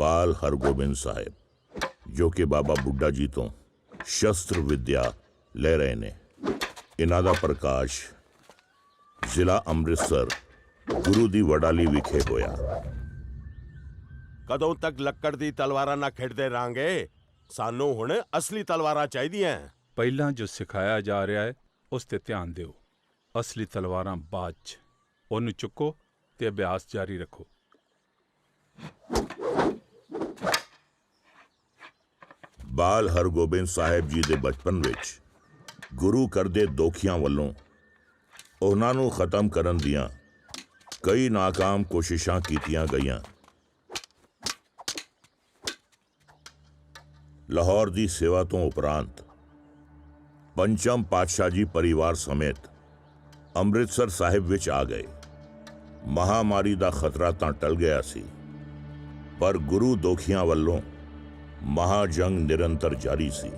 बाल हरगोबिंद साहिब, जो कि बाबा बुड्ढा जी तो शस्त्र विद्या ले रहे ने। इन्हां दा प्रकाश जिला अमृतसर गुरु दी वडाली विखे होया। कदों तक लक्कड़ दी तलवारां ना खिड़दे रहांगे? सानू हुण असली तलवारां चाहीदियां। ਪਹਿਲਾਂ ਜੋ ਸਿਖਾਇਆ ਜਾ ਰਿਹਾ ਹੈ ਉਸ ਤੇ ਧਿਆਨ ਦਿਓ। ਅਸਲੀ ਤਲਵਾਰਾਂ ਬਾਅਦ 'ਚ। ਉਹਨੂੰ ਚੁੱਕੋ ਤੇ ਅਭਿਆਸ ਜਾਰੀ ਰੱਖੋ। बाल हरगोबिंद साहिब जी दे बचपन विच गुरु करदे दोखियां वल्लों उन्हां नूं खत्म करन दियां कई नाकाम कोशिशां कीतियां गईयां। लाहौर दी सेवा तो उपरांत पंचम पातशाह जी परिवार समेत अमृतसर साहिब विच आ गए। महामारी दा खतरा तां टल गया सी, पर गुरु दोखियां वल्लों महाजंग निरंतर जारी सी।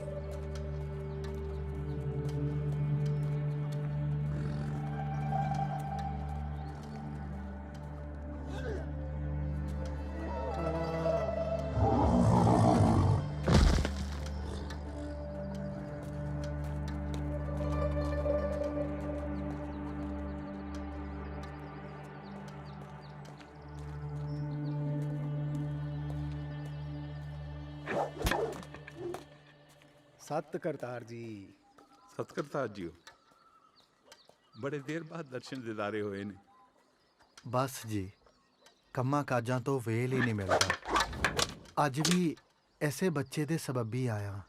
सत करतार जी। ਸਤਿਕਰਤਾਰ ਜੀਓ, ਬੜੇ ਦੇਰ ਬਾਅਦ ਦਰਸ਼ਨ ਦਿਦਾਰੇ ਹੋਏ ਨੇ। ਬਸ ਜੀ, ਕੰਮਾਂ ਕਾਜਾਂ ਤੋਂ ਵੇਲ ਹੀ ਨਹੀਂ ਮਿਲਦਾ। ਅੱਜ ਵੀ ਐਸੇ ਬੱਚੇ ਦੇ ਸਬੱਬੀ ਆਇਆ।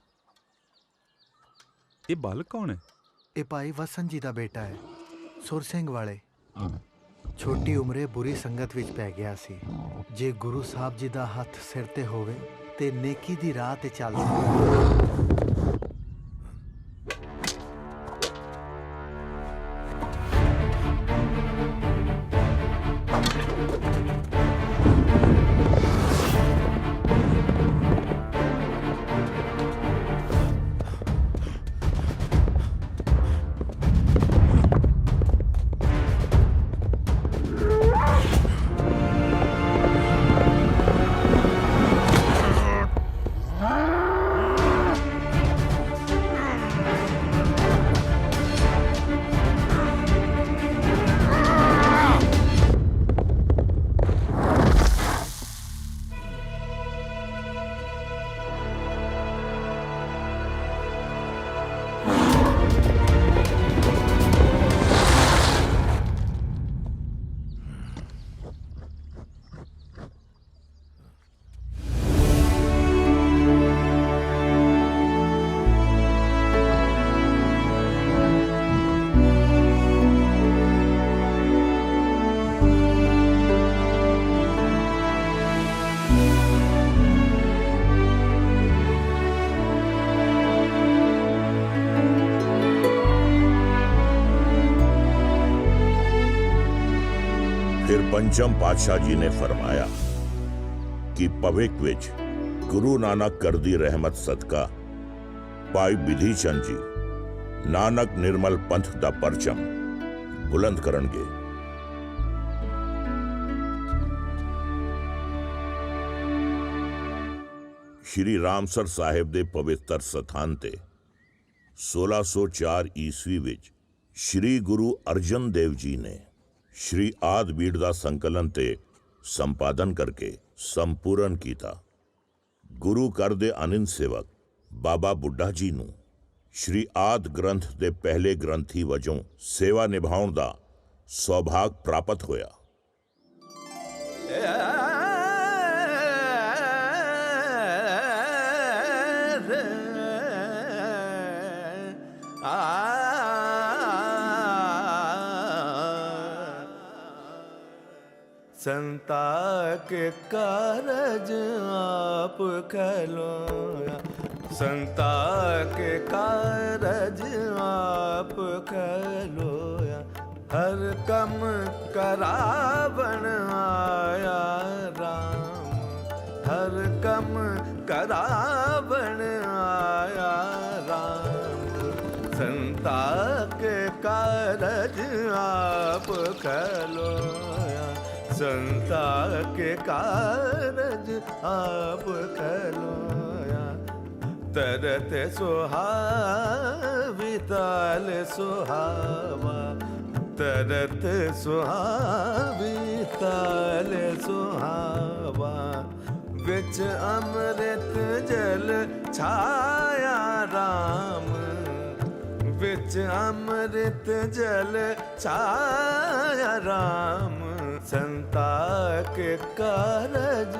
ਇਹ ਬਾਲਕ ਕੌਣ ਹੈ? ਇਹ ਭਾਈ ਵਸਨ ਜੀ ਦਾ ਬੇਟਾ ਹੈ, ਸੁਰ ਸਿੰਘ ਵਾਲੇ। ਛੋਟੀ ਉਮਰੇ ਬੁਰੀ ਸੰਗਤ ਵਿੱਚ ਪੈ ਗਿਆ ਸੀ। ਜੇ ਗੁਰੂ ਸਾਹਿਬ ਜੀ ਦਾ ਹੱਥ ਸਿਰ ਤੇ ਹੋਵੇ ਤੇ ਨੇਕੀ ਦੀ ਰਾਹ ਤੇ ਚੱਲ ਸਕਦਾ। फिर पंचम पातशाह जी ने फरमाया कि भविख विच गुरु नानक कर दी रहमत सदका भाई बिधि चंद जी नानक निर्मल पंथ दा परचम बुलंद करनगे। श्री रामसर साहिब दे पवित्र सथान ते 1604 ईस्वी विच श्री गुरु अर्जन देव जी ने श्री आद बीड़ दा संकलन ते संपादन करके संपूर्ण कीता। गुरु कर दे आनंद सेवक बाबा बुड्ढा जी नूं श्री आद ग्रंथ दे पहले ग्रंथी वजों सेवा निभाउण दा सौभाग प्राप्त होया। संता के कारज आप खलोया, संता के कारज आप खलोया। हर कम करावन आया राम, हर कम करावन आया राम। संता के कारज आप खलोया, संता के कारज आप खलोया तरत सुहावी ताल सुहावा तरत सुहावी ताल सुहावा विच अमृत जल छाया राम विच अमृत जल छाया राम संता के कारज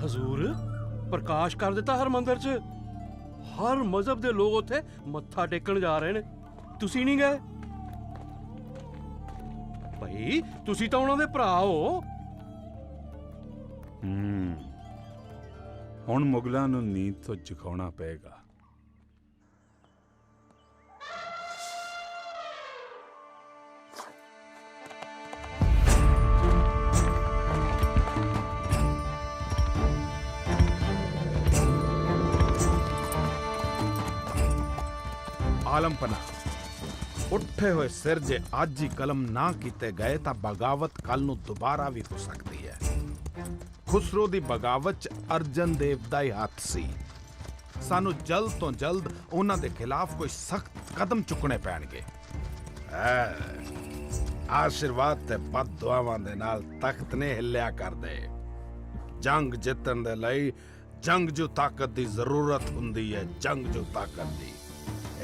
ਹਜ਼ੂਰ ਪ੍ਰਕਾਸ਼ ਕਰ ਦਿੱਤਾ ਹਰ ਮੰਦਰ 'ਚ ਹਰ ਮਜ਼ਹਬ ਦੇ ਲੋਕ ਉੱਥੇ ਮੱਥਾ ਟੇਕਣ ਜਾ ਰਹੇ ਨੇ ਤੁਸੀਂ ਨਹੀਂ ਗਏ ਭਾਈ ਤੁਸੀਂ ਤਾਂ ਉਹਨਾਂ ਦੇ ਭਰਾ ਹੋ ਹੁਣ ਮੁਗਲਾਂ ਨੂੰ ਨੀਂਦ ਤੋਂ ਜਗਾਉਣਾ ਪਏਗਾ। ਆਲਮਪਨਾ ਉੱਠੇ ਹੋਏ ਸਿਰ ਜੇ ਅੱਜ ਹੀ ਕਲਮ ਨਾ ਕੀਤੇ ਗਏ ਤਾਂ ਬਗਾਵਤ ਕੱਲ ਨੂੰ ਦੁਬਾਰਾ ਵੀ ਹੋ ਸਕਦੀ ਹੈ। ਖੁਸਰੋ ਦੀ ਬਗਾਵਤ 'ਚ ਅਰਜਨ ਦੇਵ ਦਾ ਹੀ ਹੱਥ ਸੀ। ਸਾਨੂੰ ਜਲਦ ਤੋਂ ਜਲਦ ਉਹਨਾਂ ਦੇ ਖਿਲਾਫ ਕੋਈ ਸਖਤ ਕਦਮ ਚੁੱਕਣੇ ਪੈਣਗੇ। ਆਸ਼ੀਰਵਾਦ ਤੇ ਬਦਦੁਆਵਾਂ ਦੇ ਨਾਲ ਤਖਤ ਨੇ ਹਿੱਲਿਆ ਕਰਦੇ। ਜੰਗ ਜਿੱਤਣ ਦੇ ਲਈ ਜੰਗਜੂ ਤਾਕਤ ਦੀ ਜ਼ਰੂਰਤ ਹੁੰਦੀ ਹੈ। ਜੰਗਜੂ ਤਾਕਤ ਦੀ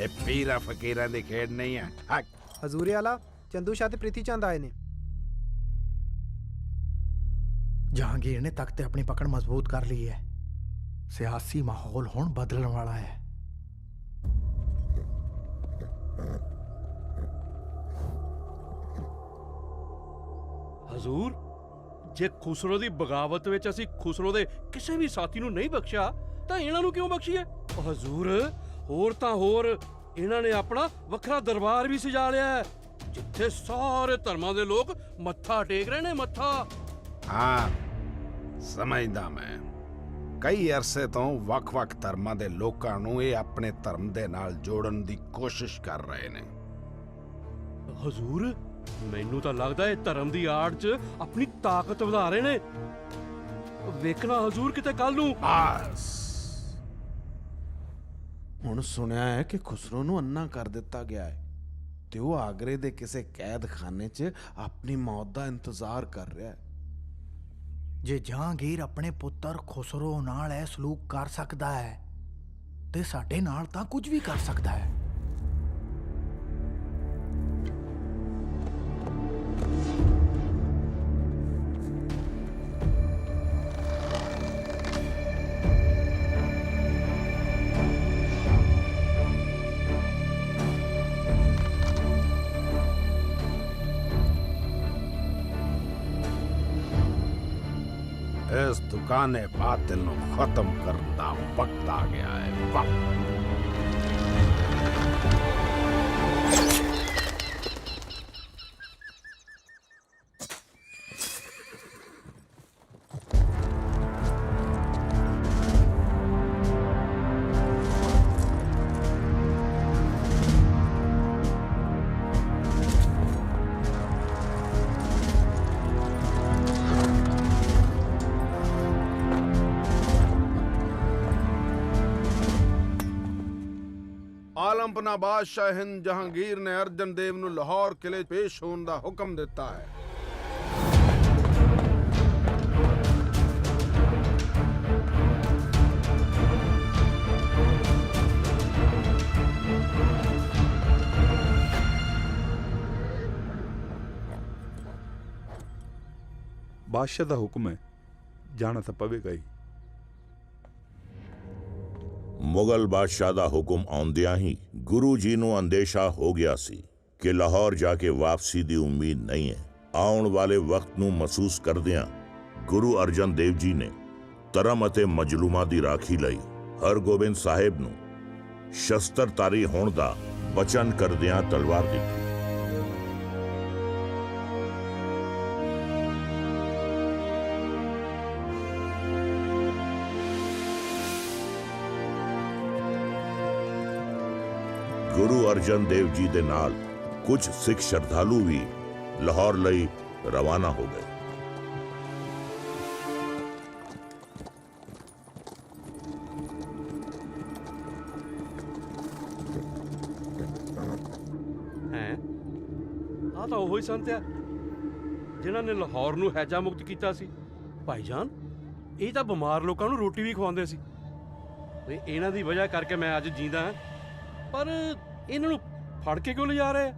ਇਹ ਪੀਰਾਂ ਫਕੀਰਾਂ ਦੀ ਖੇਡ ਨਹੀਂ ਹੈ। ਹਜ਼ੂਰੇ ਆਲਾ ਚੰਦੂ ਸ਼ਾਹ ਤੇ ਪ੍ਰੀਤੀ ਚੰਦ ਆਏ ਨੇ। ਜਹਾਂਗੀਰ ਨੇ ਤਖਤ ਤੇ ਆਪਣੀ ਪਕੜ ਮਜ਼ਬੂਤ ਕਰ ਲਈ ਹੈ। ਸਿਆਸੀ ਮਾਹੌਲ ਹੁਣ ਬਦਲਣ ਵਾਲਾ ਹੈ। ਹਜ਼ੂਰ ਜੇ ਖੁਸਰੋ ਦੀ ਬਗਾਵਤ ਵਿੱਚ ਅਸੀਂ ਖੁਸਰੋ ਦੇ ਕਿਸੇ ਵੀ ਸਾਥੀ ਨੂੰ ਨਹੀਂ ਬਖਸ਼ਿਆ ਤਾਂ ਇਹਨਾਂ ਨੂੰ ਕਿਉਂ ਬਖਸ਼ੀਏ? ਹਜ਼ੂਰ ਹੋਰ ਤਾਂ ਹੋਰ ਇਹਨਾਂ ਨੇ ਆਪਣਾ ਵੱਖਰਾ ਦਰਬਾਰ ਵੀ ਸਜਾ ਲਿਆ ਹੈ ਜਿੱਥੇ ਸਾਰੇ ਧਰਮਾਂ ਦੇ ਲੋਕ ਮੱਥਾ ਟੇਕ ਰਹੇ ਨੇ ਮੱਥਾ। ਹਾਂ ਸਮਝਦਾ ਮੈਂ। ਕਈ ਅਰਸੇ ਤੋਂ ਵੱਖ-ਵੱਖ ਧਰਮਾਂ ਦੇ ਲੋਕਾਂ ਨੂੰ ਇਹ ਆਪਣੇ ਧਰਮ ਦੇ ਨਾਲ ਜੋੜਨ ਦੀ ਕੋਸ਼ਿਸ਼ ਕਰ ਰਹੇ ਨੇ। ਹਜ਼ੂਰ ਮੈਨੂੰ ਤਾਂ ਲੱਗਦਾ ਇਹ ਧਰਮ ਦੀ ਆੜ 'ਚ ਆਪਣੀ ਤਾਕਤ ਵਧਾ ਰਹੇ ਨੇ। ਵੇਖਣਾ ਹਜ਼ੂਰ ਕਿਤੇ ਕੱਲ ਨੂੰ। ਬਸ ਹੁਣ ਸੁਣਿਆ ਹੈ ਕਿ ਖੁਸਰੋ ਨੂੰ ਅੰਨਾ ਕਰ ਦਿੱਤਾ ਗਿਆ ਹੈ ਤੇ ਉਹ ਆਗਰੇ ਦੇ ਕਿਸੇ ਕੈਦਖਾਨੇ 'ਚ ਆਪਣੀ ਮੌਤ ਦਾ ਇੰਤਜ਼ਾਰ ਕਰ ਰਿਹਾ ਹੈ। ਜੇ ਜਹਾਂਗੀਰ ਆਪਣੇ ਪੁੱਤਰ ਖੁਸਰੋ ਨਾਲ ਇਹ ਸਲੂਕ ਕਰ ਸਕਦਾ ਹੈ ਤੇ ਸਾਡੇ ਨਾਲ ਤਾਂ ਕੁਝ ਵੀ ਕਰ ਸਕਦਾ ਹੈ। ਇਸ ਦੁਕਾਨੇ ਬਾਤਿਲ ਨੂੰ ਖਤਮ ਕਰਨ ਦਾ ਵਕਤ ਆ ਗਿਆ ਹੈ। ਵਕਤ ਆਲਮਪਨਾ ਬਾਦਸ਼ਾਹ ਹਿੰਦ ਜਹਾਂਗੀਰ ਨੇ ਅਰਜਨ ਦੇਵ ਨੂੰ ਲਾਹੌਰ ਕਿਲੇ ਪੇਸ਼ ਹੋਣ ਦਾ ਹੁਕਮ ਦਿੱਤਾ ਹੈ। ਬਾਦਸ਼ਾਹ ਦਾ ਹੁਕਮ ਹੈ, ਜਾਣਾ ਤਾਂ ਪਵੇਗਾ ਹੀ। ਮੁਗਲ ਬਾਦਸ਼ਾਹ ਦਾ ਹੁਕਮ ਆਉਂਦਿਆਂ ਹੀ ਗੁਰੂ ਜੀ ਨੂੰ ਅੰਦੇਸ਼ਾ ਹੋ ਗਿਆ ਸੀ ਕਿ ਲਾਹੌਰ ਜਾ ਕੇ ਵਾਪਸੀ ਦੀ ਉਮੀਦ ਨਹੀਂ ਹੈ। ਆਉਣ ਵਾਲੇ ਵਕਤ ਨੂੰ ਮਹਿਸੂਸ ਕਰਦਿਆਂ ਗੁਰੂ ਅਰਜਨ ਦੇਵ ਜੀ ਨੇ ਧਰਮ ਅਤੇ ਮਜਲੂਮਾਂ ਦੀ ਰਾਖੀ ਲਈ ਹਰਗੋਬਿੰਦ ਸਾਹਿਬ ਨੂੰ ਸ਼ਸਤਰਧਾਰੀ ਹੋਣ ਦਾ ਵਚਨ ਕਰਦਿਆਂ ਤਲਵਾਰ ਦਿੱਤੀ। ਗੁਰੂ ਅਰਜਨ ਦੇਵ ਜੀ ਦੇ ਨਾਲ ਕੁਝ ਸਿੱਖ ਸ਼ਰਧਾਲੂ ਵੀ ਲਾਹੌਰ ਲਈ ਰਵਾਨਾ ਹੋ ਗਏ। ਹੈ ਆ ਤਾਂ ਉਹੀ ਸੰਤ ਆ ਜਿਨ੍ਹਾਂ ਨੇ ਲਾਹੌਰ ਨੂੰ ਹੈਜਾ ਮੁਕਤ ਕੀਤਾ ਸੀ। ਭਾਈਜਾਨ, ਇਹ ਤਾਂ ਬਿਮਾਰ ਲੋਕਾਂ ਨੂੰ ਰੋਟੀ ਵੀ ਖਵਾਉਂਦੇ ਸੀ ਤੇ ਇਹਨਾਂ ਦੀ ਵਜ੍ਹਾ ਕਰਕੇ ਮੈਂ ਅੱਜ ਜੀਂਦਾ ਹਾਂ। ਪਰ ਇਹਨਾਂ ਨੂੰ ਫੜ ਕੇ ਕਿਉਂ ਲਿਜਾ ਰਹੇ ਆ?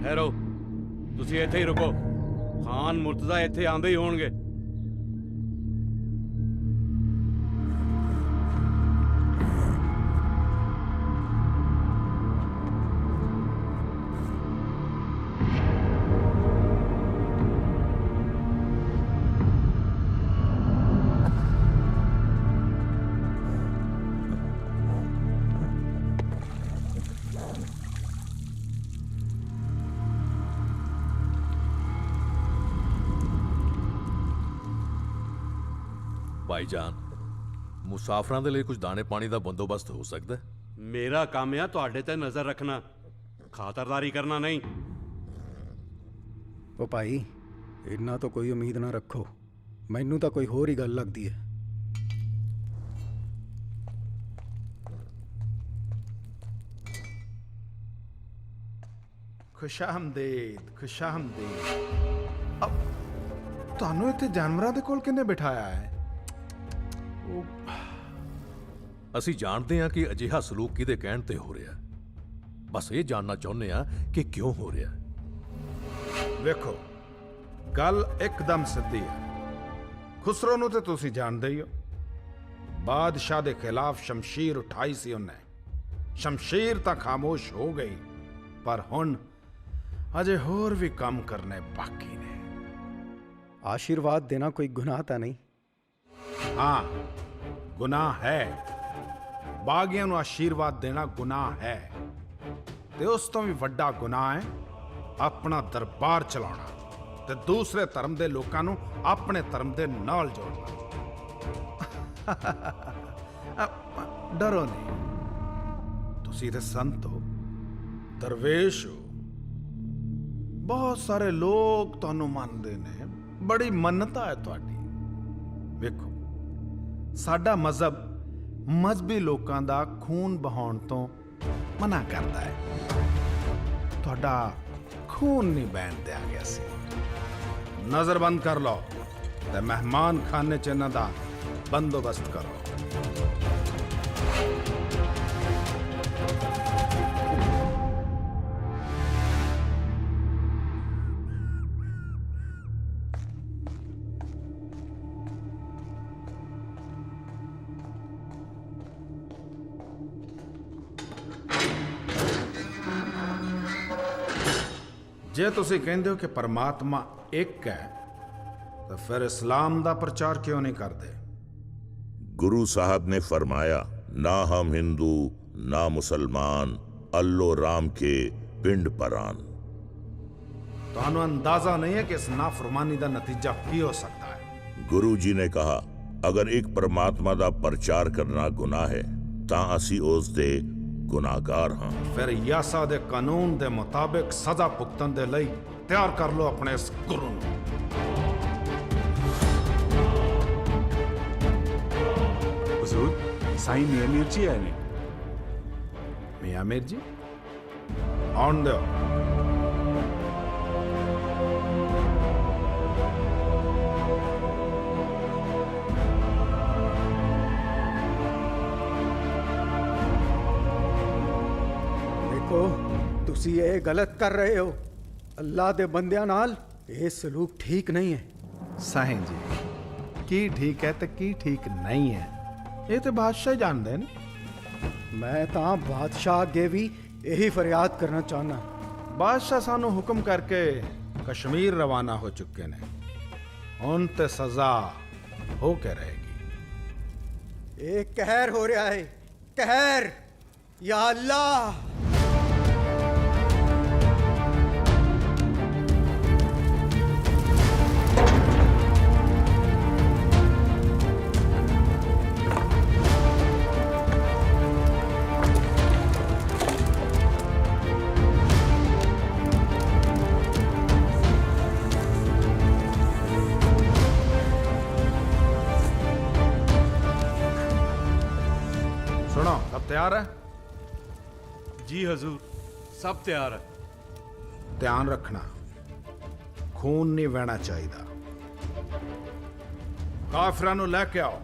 ਠਹਿਰੋ, ਤੁਸੀਂ ਇੱਥੇ ਹੀ ਰੁਕੋ। ਖਾਨ ਮੁਰਤਜ਼ਾ ਇੱਥੇ ਆਉਂਦੇ ਹੀ ਹੋਣਗੇ। ਭਾਈਜਾਨ, ਮੁਸਾਫਰਾਂ ਦੇ ਲਈ ਕੁਝ ਦਾਣੇ ਪਾਣੀ ਦਾ ਬੰਦੋਬਸਤ ਹੋ ਸਕਦਾ ਹੈ? ਮੇਰਾ ਕੰਮ ਆ ਤੁਹਾਡੇ ਤੇ ਨਜ਼ਰ ਰੱਖਣਾ, ਖਾਤਰਦਾਰੀ ਕਰਨਾ ਨਹੀਂ। ਉਹ ਭਾਈ, ਇਹਨਾਂ ਤੋਂ ਕੋਈ ਉਮੀਦ ਨਾ ਰੱਖੋ। ਮੈਨੂੰ ਤਾਂ ਕੋਈ ਹੋਰ ਹੀ ਗੱਲ ਲੱਗਦੀ ਹੈ। ਖੁਸ਼ਾਮਦੀਦ, ਖੁਸ਼ਾਮਦੀਦ। ਅਬ ਤੁਹਾਨੂੰ ਇੱਥੇ ਜਾਨਵਰਾਂ ਦੇ ਕੋਲ ਕਿਹਨੇ ਬਿਠਾਇਆ ਹੈ? ਅਸੀਂ ਜਾਣਦੇ ਹਾਂ ਕਿ ਅਜਿਹਾ ਸਲੂਕ ਕਿਹਦੇ ਕਹਿਣ ਤੇ ਹੋ ਰਿਹਾ। ਬਸ ਇਹ ਜਾਣਨਾ ਚਾਹੁੰਦੇ ਹਾਂ ਕਿ ਕਿਉਂ ਹੋ ਰਿਹਾ। ਵੇਖੋ, ਗੱਲ ਇੱਕਦਮ ਸਿੱਧੀ ਹੈ। ਖੁਸਰੋ ਨੂੰ ਤੇ ਤੁਸੀਂ ਜਾਣਦੇ ਹੀ ਹੋ। ਬਾਦਸ਼ਾਹ ਦੇ ਖਿਲਾਫ ਸ਼ਮਸ਼ੀਰ ਉਠਾਈ ਸੀ ਉਹਨੇ। ਸ਼ਮਸ਼ੀਰ ਤਾਂ ਖਾਮੋਸ਼ ਹੋ ਗਈ, ਪਰ ਹੁਣ ਅਜੇ ਹੋਰ ਵੀ ਕੰਮ ਕਰਨੇ ਬਾਕੀ ਨੇ। आशीर्वाद देना कोई गुनाह ਤਾਂ ਨਹੀਂ। ਹਾਂ, ਗੁਨਾਹ ਹੈ। ਬਾਗੀਆਂ ਨੂੰ ਆਸ਼ੀਰਵਾਦ ਦੇਣਾ ਗੁਨਾਹ ਹੈ, ਤੇ ਉਸ ਤੋਂ ਵੀ ਵੱਡਾ ਗੁਨਾਹ ਹੈ ਆਪਣਾ ਦਰਬਾਰ ਚਲਾਉਣਾ ਤੇ ਦੂਸਰੇ ਧਰਮ ਦੇ ਲੋਕਾਂ ਨੂੰ ਆਪਣੇ ਧਰਮ ਦੇ ਨਾਲ ਜੋੜਨਾ। ਡਰੋ ਨਹੀਂ, ਤੁਸੀਂ ਤੇ ਸੰਤ ਹੋ, ਦਰਵੇਸ਼ ਹੋ। ਬਹੁਤ ਸਾਰੇ ਲੋਕ ਤੁਹਾਨੂੰ ਮੰਨਦੇ ਨੇ, ਬੜੀ ਮੰਨਤਾ ਹੈ ਤੁਹਾਡੀ। ਵੇਖੋ, ਸਾਡਾ ਮਜ਼ਹਬ ਮਜ਼ਹਬੀ ਲੋਕਾਂ ਦਾ ਖੂਨ ਬਹਾਉਣ ਤੋਂ ਮਨਾ ਕਰਦਾ ਹੈ। ਤੁਹਾਡਾ ਖੂਨ ਨਹੀਂ ਬਹਿਣ ਦਿਆ ਗਿਆ ਸੀ। ਨਜ਼ਰਬੰਦ ਕਰ ਲਓ ਤੇ ਮਹਿਮਾਨ ਖਾਨੇ 'ਚ ਇਹਨਾਂ ਦਾ ਬੰਦੋਬਸਤ ਕਰੋ। ਜੇ ਤੁਸੀਂ ਕਹਿੰਦੇ ਹੋ ਕਿ ਪਰਮਾਤਮਾ ਇੱਕ ਹੈ, ਤਾਂ ਫਿਰ ਇਸਲਾਮ ਦਾ ਪ੍ਰਚਾਰ ਕਿਉਂ ਨਹੀਂ ਕਰਦੇ? गुरु साहब ने फरमाया, ना हम हिंदू ना मुसलमान, अल्लो राम के पिंड परान। ਤੁਹਾਨੂੰ ਅੰਦਾਜ਼ਾ नहीं है कि इस नाफरमानी का नतीजा की हो सकता है। गुरु जी ने कहा, अगर एक परमात्मा दा प्रचार करना गुनाह है ਤਾਂ ਅਸੀਂ ਉਸ ਦੇ ਗੁਨਾਹਗਾਰ ਹਾਂ। ਫਿਰ ਯਾਸਾ ਦੇ ਕਾਨੂੰਨ ਦੇ ਮੁਤਾਬਿਕ ਸਜ਼ਾ ਭੁਗਤਣ ਦੇ ਲਈ ਤਿਆਰ ਕਰ ਲਓ ਆਪਣੇ ਇਸ ਗੁਰੂ ਨੂੰ। हुजूर, साईं मियां मीर जी आए ने। ਮੀਆਂ ਮੀਰ ਜੀ ਆਉਣ ਦਿਓ। ਦੇਖੋ, ਤੁਸੀਂ ਇਹ ਗਲਤ ਕਰ ਰਹੇ ਹੋ। ਅੱਲਾਹ ਦੇ ਬੰਦਿਆਂ ਨਾਲ ਇਹ ਸਲੂਕ ਠੀਕ ਨਹੀਂ ਹੈ। ਸਾਈਂ ਜੀ, ਕੀ ਠੀਕ ਹੈ ਤੇ ਕੀ ਠੀਕ ਨਹੀਂ ਹੈ, ਇਹ ਤੇ ਬਾਦਸ਼ਾਹ ਹੀ ਜਾਣਦੇ ਨੇ। ਮੈਂ ਤਾਂ ਬਾਦਸ਼ਾਹ ਅੱਗੇ ਵੀ ਇਹੀ ਫਰਿਆਦ ਕਰਨਾ ਚਾਹੁੰਦਾ। ਬਾਦਸ਼ਾਹ ਸਾਨੂੰ ਹੁਕਮ ਕਰਕੇ ਕਸ਼ਮੀਰ ਰਵਾਨਾ ਹੋ ਚੁੱਕੇ ਨੇ। ਹੁਣ ਤੇ ਸਜ਼ਾ ਹੋ ਕੇ ਰਹੇਗੀ। ਇਹ ਕਹਿਰ ਹੋ ਰਿਹਾ ਹੈ, ਕਹਿਰ। या अल्लाह। सुनो, सब तैयार है? जी हजूर, सब तैयार है। ध्यान रखना, खून नहीं बहना चाहिए। काफिरां नूं लैके आओ।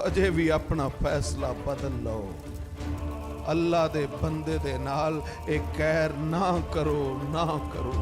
अजे भी अपना फैसला बदल लो। अल्लाह दे बंदे दे नाल एक कैर ना करो, ना करो।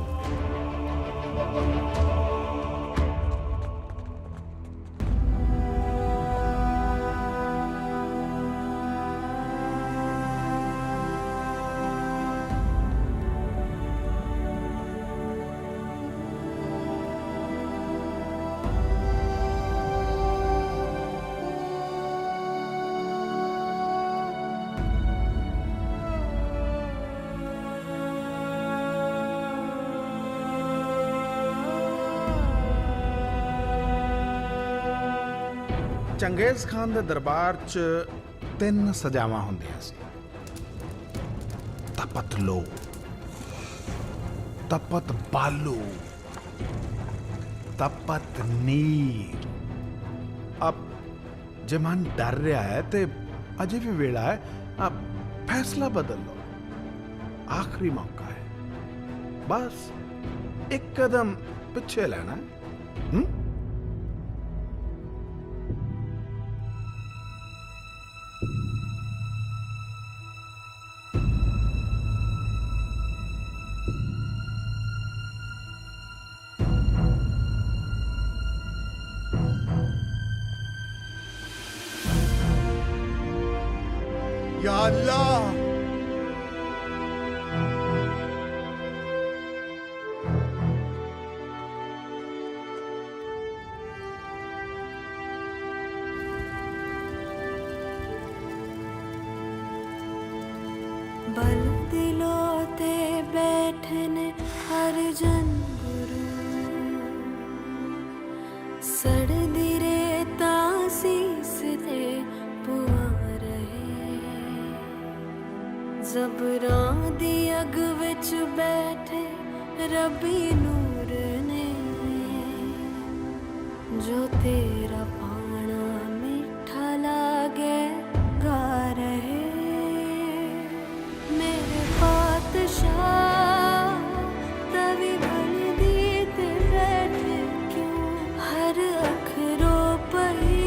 चंगेज खान दे दरबार च 3 सजावां हुंदियां सी। तपत लो, तपत बालू, तपत नीर। अब जे मन डर रहा है ते अजे भी वेला है, अब फैसला बदल लो। आखिरी मौका है, बस एक कदम पीछे लेना है। या अल्लाह। बल दिलों ते बैठने हर जन गुरु, सड़दी रेता सीस दे पुआ रहे। जबरां दी अग विच बैठे रबी नूर ने, जो तेरा पाना मीठा लागे गा रहे। मेरे पातशाह तवी बनदी ते बैठे क्यों, हर अखरो पई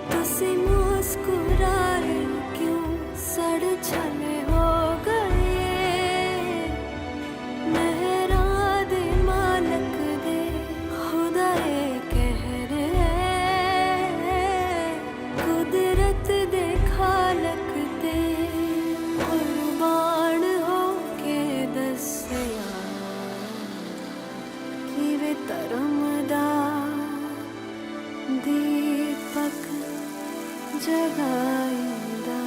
तुसी मुस्कुराए क्यों। सड़ छले हो गए मेहरा दे मालक दे, खुदाए कहर है कुदरत दे खालक दे। कुर्बान हो के दस्या कि वे धर्म दा दीपक जगाईंदा।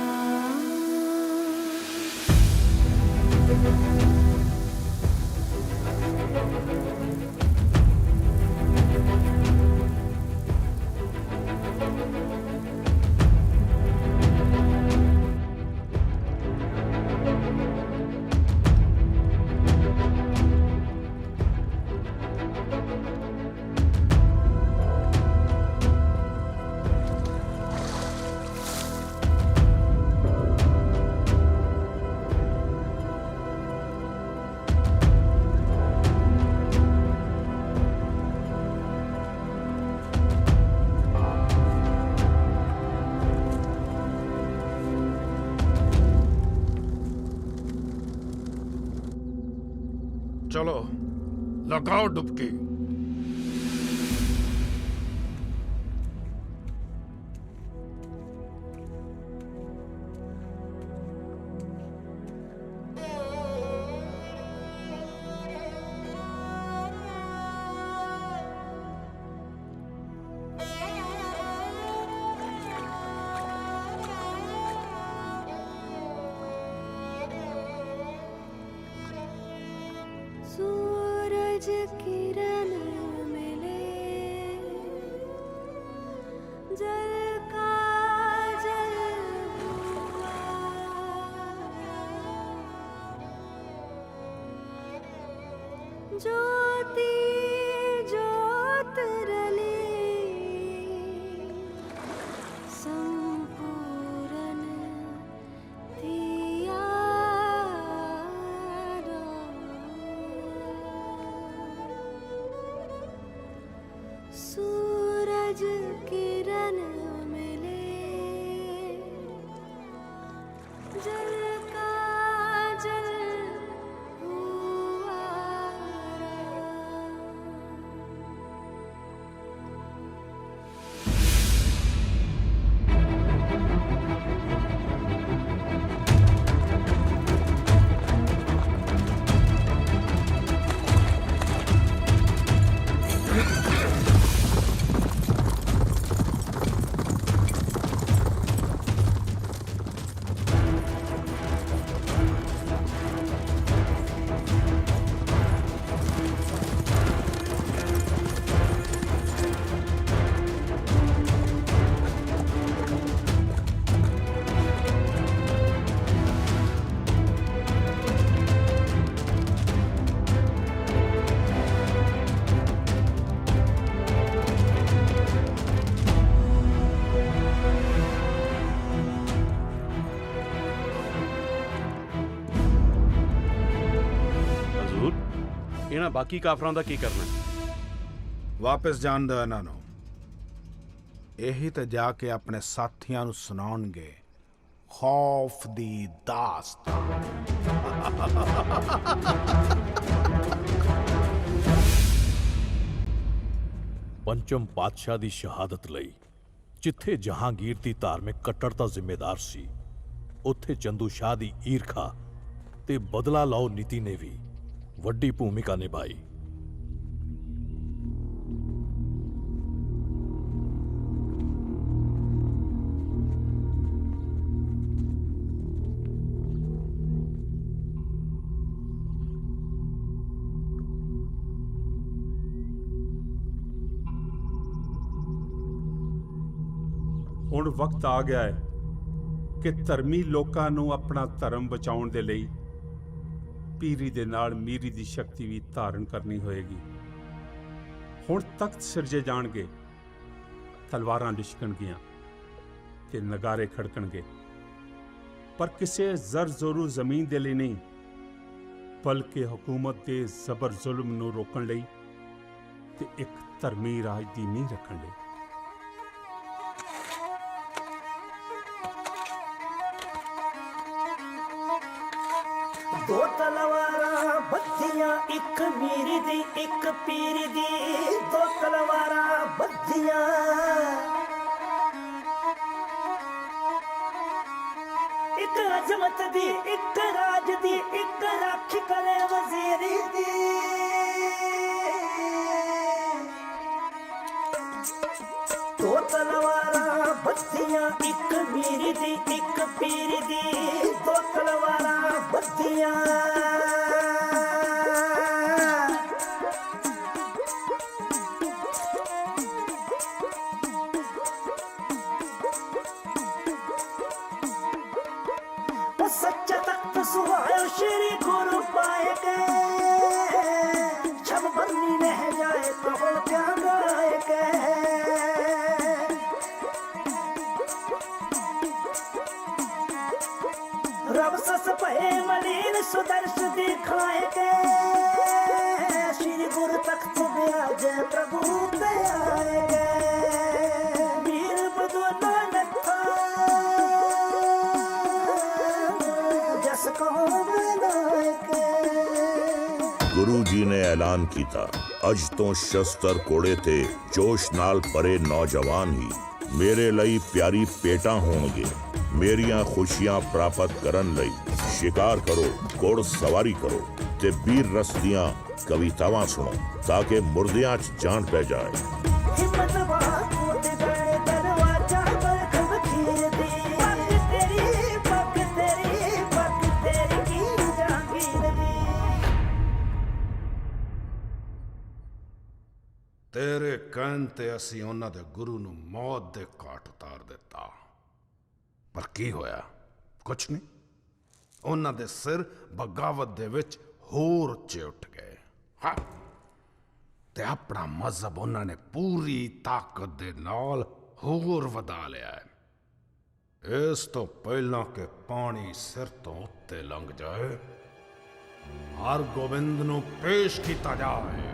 चलो लगाओ डुबकी। ज्योति ज्योत रले संपूर्ण तियारा सूरज किरण मिले जल का जल हुआ ਹਜ਼ੂਰ ਇਹਨਾਂ ਬਾਕੀ ਕਾਫਰਾਂ ਦਾ ਕੀ ਕਰਨਾ ਹੈ? ਵਾਪਸ ਜਾਣ ਦਿਓ ਇਹਨਾਂ ਨੂੰ। ਇਹੀ ਤੇ ਜਾ ਕੇ ਆਪਣੇ ਸਾਥੀਆਂ ਨੂੰ ਸੁਣਾਉਣਗੇ ਖੌਫ ਦੀ ਦਾਸਤਾਨ। ਪੰਚਮ ਪਾਤਸ਼ਾਹ ਦੀ ਸ਼ਹਾਦਤ ਲਈ ਜਿੱਥੇ ਜਹਾਂਗੀਰ ਦੀ ਧਾਰਮਿਕ ਕੱਟੜਤਾ ਜ਼ਿੰਮੇਦਾਰ ਸੀ, ਉੱਥੇ ਚੰਦੂ ਸ਼ਾਹ ਦੀ ਈਰਖਾ ਤੇ ਬਦਲਾ ਲਓ ਨੀਤੀ ਨੇ ਵੀ ਵੱਡੀ ਭੂਮਿਕਾ ਨਿਭਾਈ। ਹੁਣ ਵਕਤ ਆ ਗਿਆ ਹੈ ਕਿ ਧਰਮੀ ਲੋਕਾਂ ਨੂੰ ਆਪਣਾ ਧਰਮ ਬਚਾਉਣ ਦੇ ਲਈ ਪੀਰੀ ਦੇ ਨਾਲ ਮੀਰੀ ਦੀ ਸ਼ਕਤੀ ਵੀ ਧਾਰਨ ਕਰਨੀ ਹੋਏਗੀ। ਹੁਣ ਤਖਤ ਸਿਰਜੇ ਜਾਣਗੇ, ਤਲਵਾਰਾਂ ਲਿਸ਼ਕਣਗੀਆਂ ਤੇ ਨਗਾਰੇ ਖੜਕਣਗੇ, ਪਰ ਕਿਸੇ ਜ਼ਰ ਜ਼ੋਰੂ ਜ਼ਮੀਨ ਦੇ ਲਈ ਨਹੀਂ, ਬਲਕਿ ਹਕੂਮਤ ਦੇ ਜ਼ਬਰ ਜ਼ੁਲਮ ਨੂੰ ਰੋਕਣ ਲਈ ਤੇ ਇੱਕ ਧਰਮੀ ਰਾਜ ਦੀ ਨੀਂਹ ਰੱਖਣ ਲਈ। दो तलवारा बद्धियां एक मीरी दी एक पीरी दी दो तलवारा बद्धियां एक अजमत दी एक राज दी एक राखी करे वजीरी दी दो तलवारा बद्धियां एक मीरी दी एक पीरी दी दो तलवारा बद्धियां सच्चा तख्त सुहायो श्री गुरु पाए गए छब बन्नी रह जाए तो हो क्या गाए गए रब सस भये मलिन सुदर्श दिखाए गए श्री गुरु तख्त विराज प्रभु पे आए गए वीर बदुला नथा ਗੁਰੂ ਜੀ ਨੇ ਐਲਾਨ ਕੀਤਾ, ਅੱਜ ਤੋਂ ਸ਼ਸਤਰ ਕੋੜੇ ਤੇ ਜੋਸ਼ ਨਾਲ ਭਰੇ ਨੌਜਵਾਨ ਹੀ ਮੇਰੇ ਲਈ ਪਿਆਰੀ ਪੇਟਾਂ ਹੋਣਗੇ। ਮੇਰੀਆਂ ਖੁਸ਼ੀਆਂ ਪ੍ਰਾਪਤ ਕਰਨ ਲਈ ਸ਼ਿਕਾਰ ਕਰੋ, ਘੋੜ ਸਵਾਰੀ ਕਰੋ ਤੇ ਵੀਰ ਰਸ ਦੀਆਂ ਕਵਿਤਾਵਾਂ ਸੁਣੋ ਤਾਂ ਕਿ ਮੁਰਦਿਆਂ 'ਚ ਜਾਨ ਪੈ ਜਾਏ। ਤੇਰੇ ਕਹਿਣ ਤੇ ਅਸੀਂ ਉਹਨਾਂ ਦੇ ਗੁਰੂ ਨੂੰ ਮੌਤ ਦੇ ਘਾਟ ਉਤਾਰ ਦਿੱਤਾ, ਪਰ ਕੀ ਹੋਇਆ? ਕੁਛ ਨਹੀਂ। ਉਹਨਾਂ ਦੇ ਸਿਰ ਬਗਾਵਤ ਦੇ ਵਿੱਚ ਹੋਰ ਉੱਚੇ ਉੱਠ ਗਏ। ਹਾਂ ਤੇ ਆਪਣਾ ਮਜ਼ਹਬ ਉਹਨਾਂ ਨੇ ਪੂਰੀ ਤਾਕਤ ਦੇ ਨਾਲ ਹੋਰ ਵਧਾ ਲਿਆ ਹੈ। ਇਸ ਤੋਂ ਪਹਿਲਾਂ ਕਿ ਪਾਣੀ ਸਿਰ ਤੋਂ ਉੱਤੇ ਲੰਘ ਜਾਏ, ਹਰਗੋਬਿੰਦ ਨੂੰ ਪੇਸ਼ ਕੀਤਾ ਜਾਏ।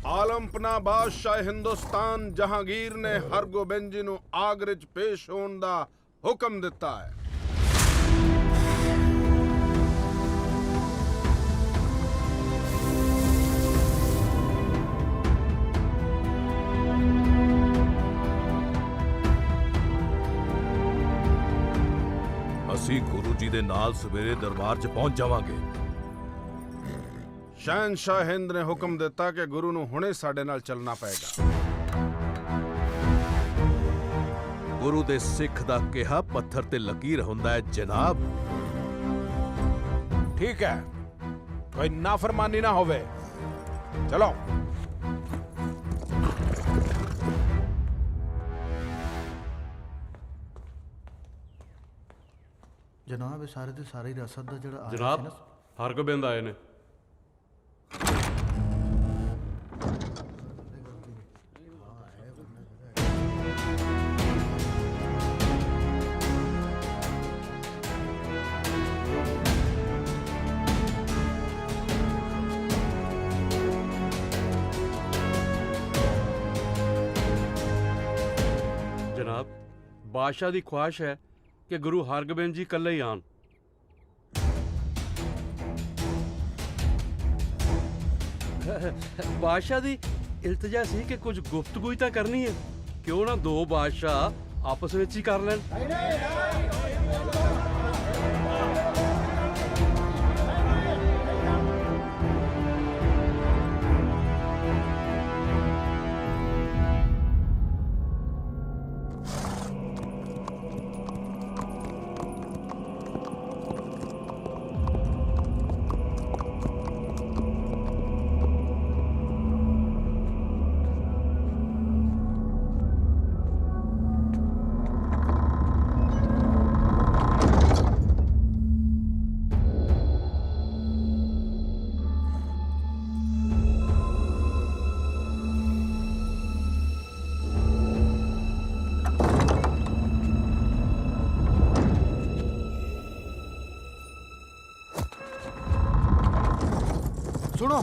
ਆਲਮਪਨਾ ਬਾਦਸ਼ਾਹ ਹਿੰਦੁਸਤਾਨ ਜਹਾਂਗੀਰ ਨੇ ਹਰਗੋਬਿੰਦ ਜੀ ਨੂੰ ਆਗਰੇ 'ਚ ਪੇਸ਼ ਹੋਣ ਦਾ ਹੁਕਮ ਦਿੱਤਾ ਹੈ। ਅਸੀਂ ਗੁਰੂ ਜੀ ਦੇ ਨਾਲ ਸਵੇਰੇ ਦਰਬਾਰ 'ਚ ਪਹੁੰਚ ਜਾਵਾਂਗੇ। ਸ਼ਹਿਨशाह ਹਿੰਦ ਨੇ ਹੁਕਮ ਦਿੱਤਾ ਕਿ ਗੁਰੂ ਨੂੰ ਹੁਣੇ ਸਾਡੇ ਨਾਲ ਚੱਲਣਾ ਪਏਗਾ। ਗੁਰੂ ਦੇ ਸਿੱਖ ਦਾ ਕਿਹਾ ਪੱਥਰ ਤੇ ਲਕੀਰ ਹੁੰਦਾ ਹੈ ਜਨਾਬ। ਠੀਕ ਹੈ, ਕੋਈ ਨਾਫਰਮਾਨੀ ਨਾ ਹੋਵੇ। ਚਲੋ। ਜਨਾਬ, ਇਹ ਸਾਰੇ ਦੇ ਸਾਰੇ ਰਸਦ ਦਾ ਜਿਹੜਾ ਆਇਆ ਸੀ ਜਨਾਬ ਨਾ, ਹਰਗੋਬਿੰਦ ਆਏ ਨੇ। ਜਨਾਬ, ਬਾਦਸ਼ਾਹ ਦੀ ਖੁਆਇਸ਼ ਹੈ ਕਿ ਗੁਰੂ ਹਰਗੋਬਿੰਦ ਜੀ ਇਕੱਲੇ ਹੀ ਆਣ। ਬਾਦਸ਼ਾਹ ਦੀ ਇਲਤਜਾ ਸੀ ਕਿ ਕੁਝ ਗੁਫ਼ਤਗੂ ਹੀ ਤਾਂ ਕਰਨੀ ਹੈ, ਕਿਉਂ ਨਾ ਦੋ ਬਾਦਸ਼ਾਹ ਆਪਸ ਵਿੱਚ ਹੀ ਕਰ ਲੈਣ। ਸੁਣੋ,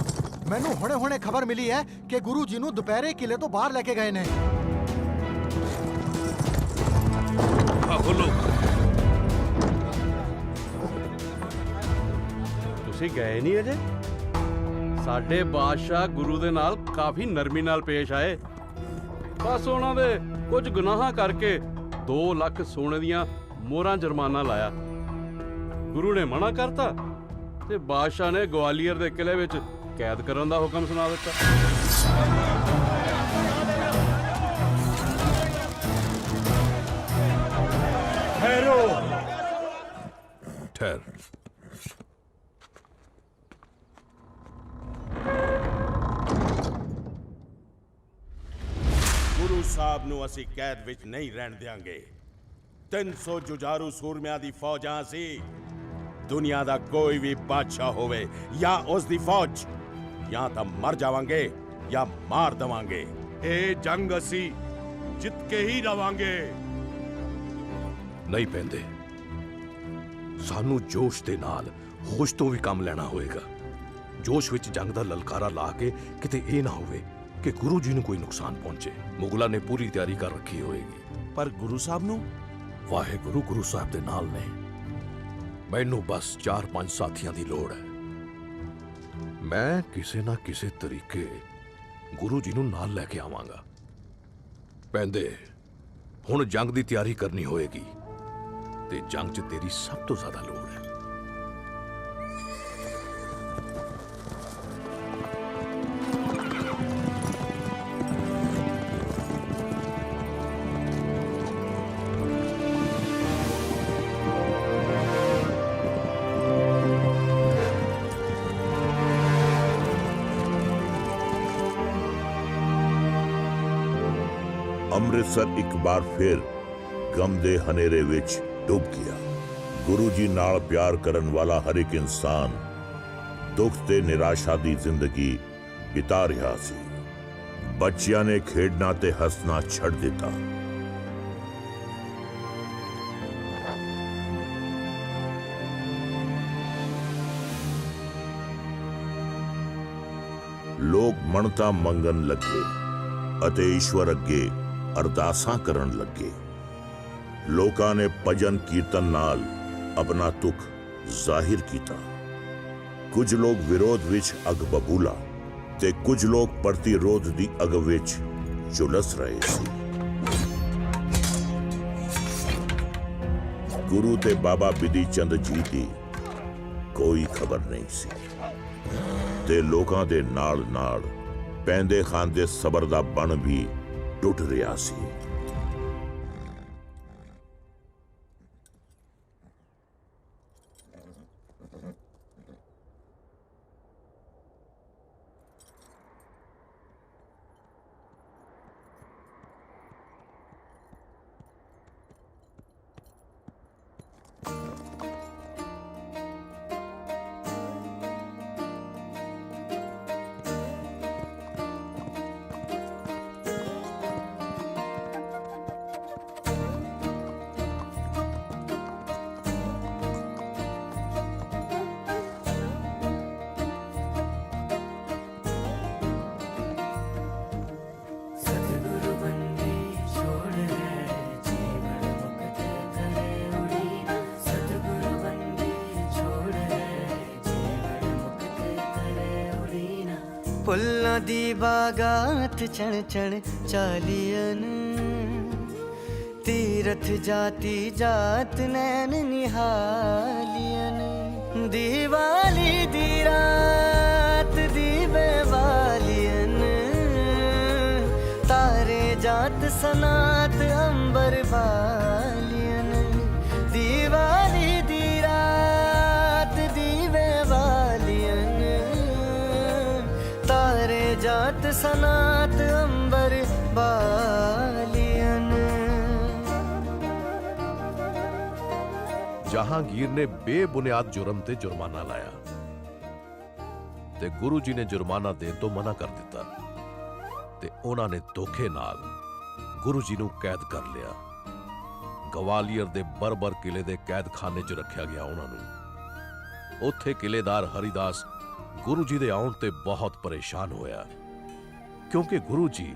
ਮੈਨੂੰ ਹੁਣੇ-ਹੁਣੇ ਖਬਰ ਮਿਲੀ ਹੈ ਕਿ ਗੁਰੂ ਜੀ ਨੂੰ ਦੁਪਹਿਰੇ ਕਿਲੇ ਤੋਂ ਬਾਹਰ ਲੈ ਕੇ ਗਏ ਨੇ। ਬੋਲੋ। ਤੁਸੀਂ ਗਏ ਨਹੀਂ ਅਜੇ? ਸਾਡੇ ਬਾਦਸ਼ਾਹ ਗੁਰੂ ਦੇ ਨਾਲ ਕਾਫੀ ਨਰਮੀ ਨਾਲ ਪੇਸ਼ ਆਏ। ਬਸ ਉਹਨਾਂ ਦੇ ਕੁਝ ਗੁਨਾਹਾਂ ਕਰਕੇ 2 ਲੱਖ ਸੋਨੇ ਦੀਆਂ ਮੋਹਰਾਂ ਜੁਰਮਾਨਾ ਲਾਇਆ। ਗੁਰੂ ਨੇ ਮਨਾ ਕਰਤਾ ਤੇ ਬਾਦਸ਼ਾਹ ਨੇ ਗਵਾਲੀਅਰ ਦੇ ਕਿਲੇ ਵਿੱਚ ਕੈਦ ਕਰਨ ਦਾ ਹੁਕਮ ਸੁਣਾ ਦਿੱਤਾ। ਠਹਿਰ। ਗੁਰੂ ਸਾਹਿਬ ਨੂੰ ਅਸੀਂ ਕੈਦ ਵਿੱਚ ਨਹੀਂ ਰਹਿਣ ਦਿਆਂਗੇ। 300 ਜੁਝਾਰੂ ਸੂਰਮਿਆਂ ਦੀ ਫੌਜਾਂ ਸੀ। ਦੁਨੀਆ ਦਾ ਕੋਈ ਵੀ ਬਾਦਸ਼ਾਹ ਹੋਵੇ ਜਾਂ ਉਸ ਦੀ ਫੌਜ, ਜਾਂ ਤਾਂ ਮਰ ਜਾਵਾਂਗੇ ਜਾਂ ਮਾਰ ਦੇਵਾਂਗੇ। ਇਹ ਜੰਗ ਅਸੀਂ ਜਿੱਤ ਕੇ ਹੀ ਰਵਾਂਗੇ। ਨਹੀਂ ਪੈਂਦੇ। ਸਾਨੂੰ ਜੋਸ਼ ਦੇ ਨਾਲ ਹੋਸ਼ ਤੋਂ ਵੀ ਕੰਮ ਲੈਣਾ ਹੋਏਗਾ। ਜੋਸ਼ ਵਿੱਚ ਜੰਗ ਦਾ ਲਲਕਾਰਾ ਲਾ ਕੇ ਕਿਤੇ ਇਹ ਨਾ ਹੋਵੇ ਕਿ ਗੁਰੂ ਜੀ ਨੂੰ ਕੋਈ ਨੁਕਸਾਨ ਪਹੁੰਚੇ। ਮੁਗਲਾਂ ਨੇ ਪੂਰੀ ਤਿਆਰੀ ਕਰ ਰੱਖੀ ਹੋਏਗੀ। ਪਰ ਗੁਰੂ ਸਾਹਿਬ ਨੂੰ? ਵਾਹਿਗੁਰੂ ਗੁਰੂ ਸਾਹਿਬ ਦੇ ਨਾਲ ਨੇ। ਮੈਨੂੰ ਬਸ 4-5 ਸਾਥੀਆਂ ਦੀ ਲੋੜ ਹੈ। ਮੈਂ ਕਿਸੇ ਨਾ ਕਿਸੇ ਤਰੀਕੇ ਗੁਰੂ ਜੀ ਨੂੰ ਨਾਲ ਲੈ ਕੇ ਆਵਾਂਗਾ। ਪੈਂਦੇ ਹੁਣ ਜੰਗ ਦੀ ਤਿਆਰੀ ਕਰਨੀ ਹੋਏਗੀ ਤੇ ਜੰਗ 'ਚ ਤੇਰੀ ਸਭ ਤੋਂ ਜ਼ਿਆਦਾ ਲੋੜ ਹੈ। ਅੰਮ੍ਰਿਤਸਰ ਇੱਕ ਵਾਰ ਫਿਰ ਗਮ ਦੇ ਹਨੇਰੇ ਵਿੱਚ ਡੁੱਬ ਗਿਆ। ਗੁਰੂ ਜੀ ਨਾਲ ਪਿਆਰ ਕਰਨ ਵਾਲਾ ਹਰ ਇੱਕ ਇਨਸਾਨ ਦੁੱਖ ਤੇ ਨਿਰਾਸ਼ਾ ਦੀ ਜ਼ਿੰਦਗੀ ਬਿਤਾ ਰਿਹਾ ਸੀ। ਬੱਚਿਆਂ ਨੇ ਖੇਡਣਾ ਤੇ ਹੱਸਣਾ ਛੱਡ ਦਿੱਤਾ। ਲੋਕ ਮੰਨਤਾਂ ਮੰਗਣ ਲੱਗੇ ਅਤੇ ਈਸ਼ਵਰ ਅੱਗੇ ਅਰਦਾਸਾਂ ਕਰਨ ਲੱਗੇ। ਲੋਕਾਂ ਨੇ ਭਜਨ ਕੀਰਤਨ ਨਾਲ ਆਪਣਾ ਦੁੱਖ ਜ਼ਾਹਿਰ ਕੀਤਾ। ਕੁਝ ਲੋਕ ਵਿਰੋਧ ਵਿੱਚ ਅੱਗ ਬਬੂਲਾ ਤੇ ਕੁਝ ਲੋਕ ਪ੍ਰਤੀਰੋਧ ਦੀ ਅੱਗ ਵਿੱਚ ਝੁਲਸ ਰਹੇ ਸੀ। ਗੁਰੂ ਤੇ ਬਾਬਾ ਬਿਧੀ ਚੰਦ ਜੀ ਦੀ ਕੋਈ ਖਬਰ ਨਹੀਂ ਸੀ ਤੇ ਲੋਕਾਂ ਦੇ ਨਾਲ ਪੈਂਦੇ ਖਾਂਦੇ ਸਬਰ ਦਾ ਬਣ ਵੀ ਟੁੱਟ ਰਿਹਾ ਸੀ। सतगुरु बंदी छोड़ है जीवन मुक्त करे उड़ीना। सतगुरु बंदी छोड़ है जीवन मुक्त करे उड़ीना। फुल्लां दी बागात चढ़ चढ़ चालियन तीरथ जाति जात नैन निहालियन। दीवाली दी रात दीवे वालियन तारे जात सनात अंबर वालियन। दीवाली दी रात दीवे वालियन तारे जात सनात अंबर वालियन। ਜਹਾਂਗੀਰ ਨੇ ਬੇਬੁਨਿਆਦ ਜੁਰਮ ਤੇ ਜੁਰਮਾਨਾ ਲਾਇਆ ਤੇ ਗੁਰੂ ਜੀ ਨੇ ਜੁਰਮਾਨਾ ਦੇਣ ਤੋਂ ਮਨਾ ਕਰ ਦਿੱਤਾ ਤੇ ਉਹਨਾਂ ਨੇ ਧੋਖੇ ਨਾਲ ਗੁਰੂ ਜੀ ਨੂੰ ਕੈਦ ਕਰ ਲਿਆ। ਗਵਾਲੀਅਰ ਦੇ ਬਰਬਰ ਕਿਲੇ ਦੇ ਕੈਦਖਾਨੇ 'ਚ ਰੱਖਿਆ ਗਿਆ ਉਹਨਾਂ ਨੂੰ। ਉੱਥੇ ਕਿਲੇਦਾਰ ਹਰੀਦਾਸ ਗੁਰੂ ਜੀ ਦੇ ਆਉਣ ਤੇ ਬਹੁਤ ਪਰੇਸ਼ਾਨ ਹੋਇਆ ਕਿਉਂਕਿ ਗੁਰੂ ਜੀ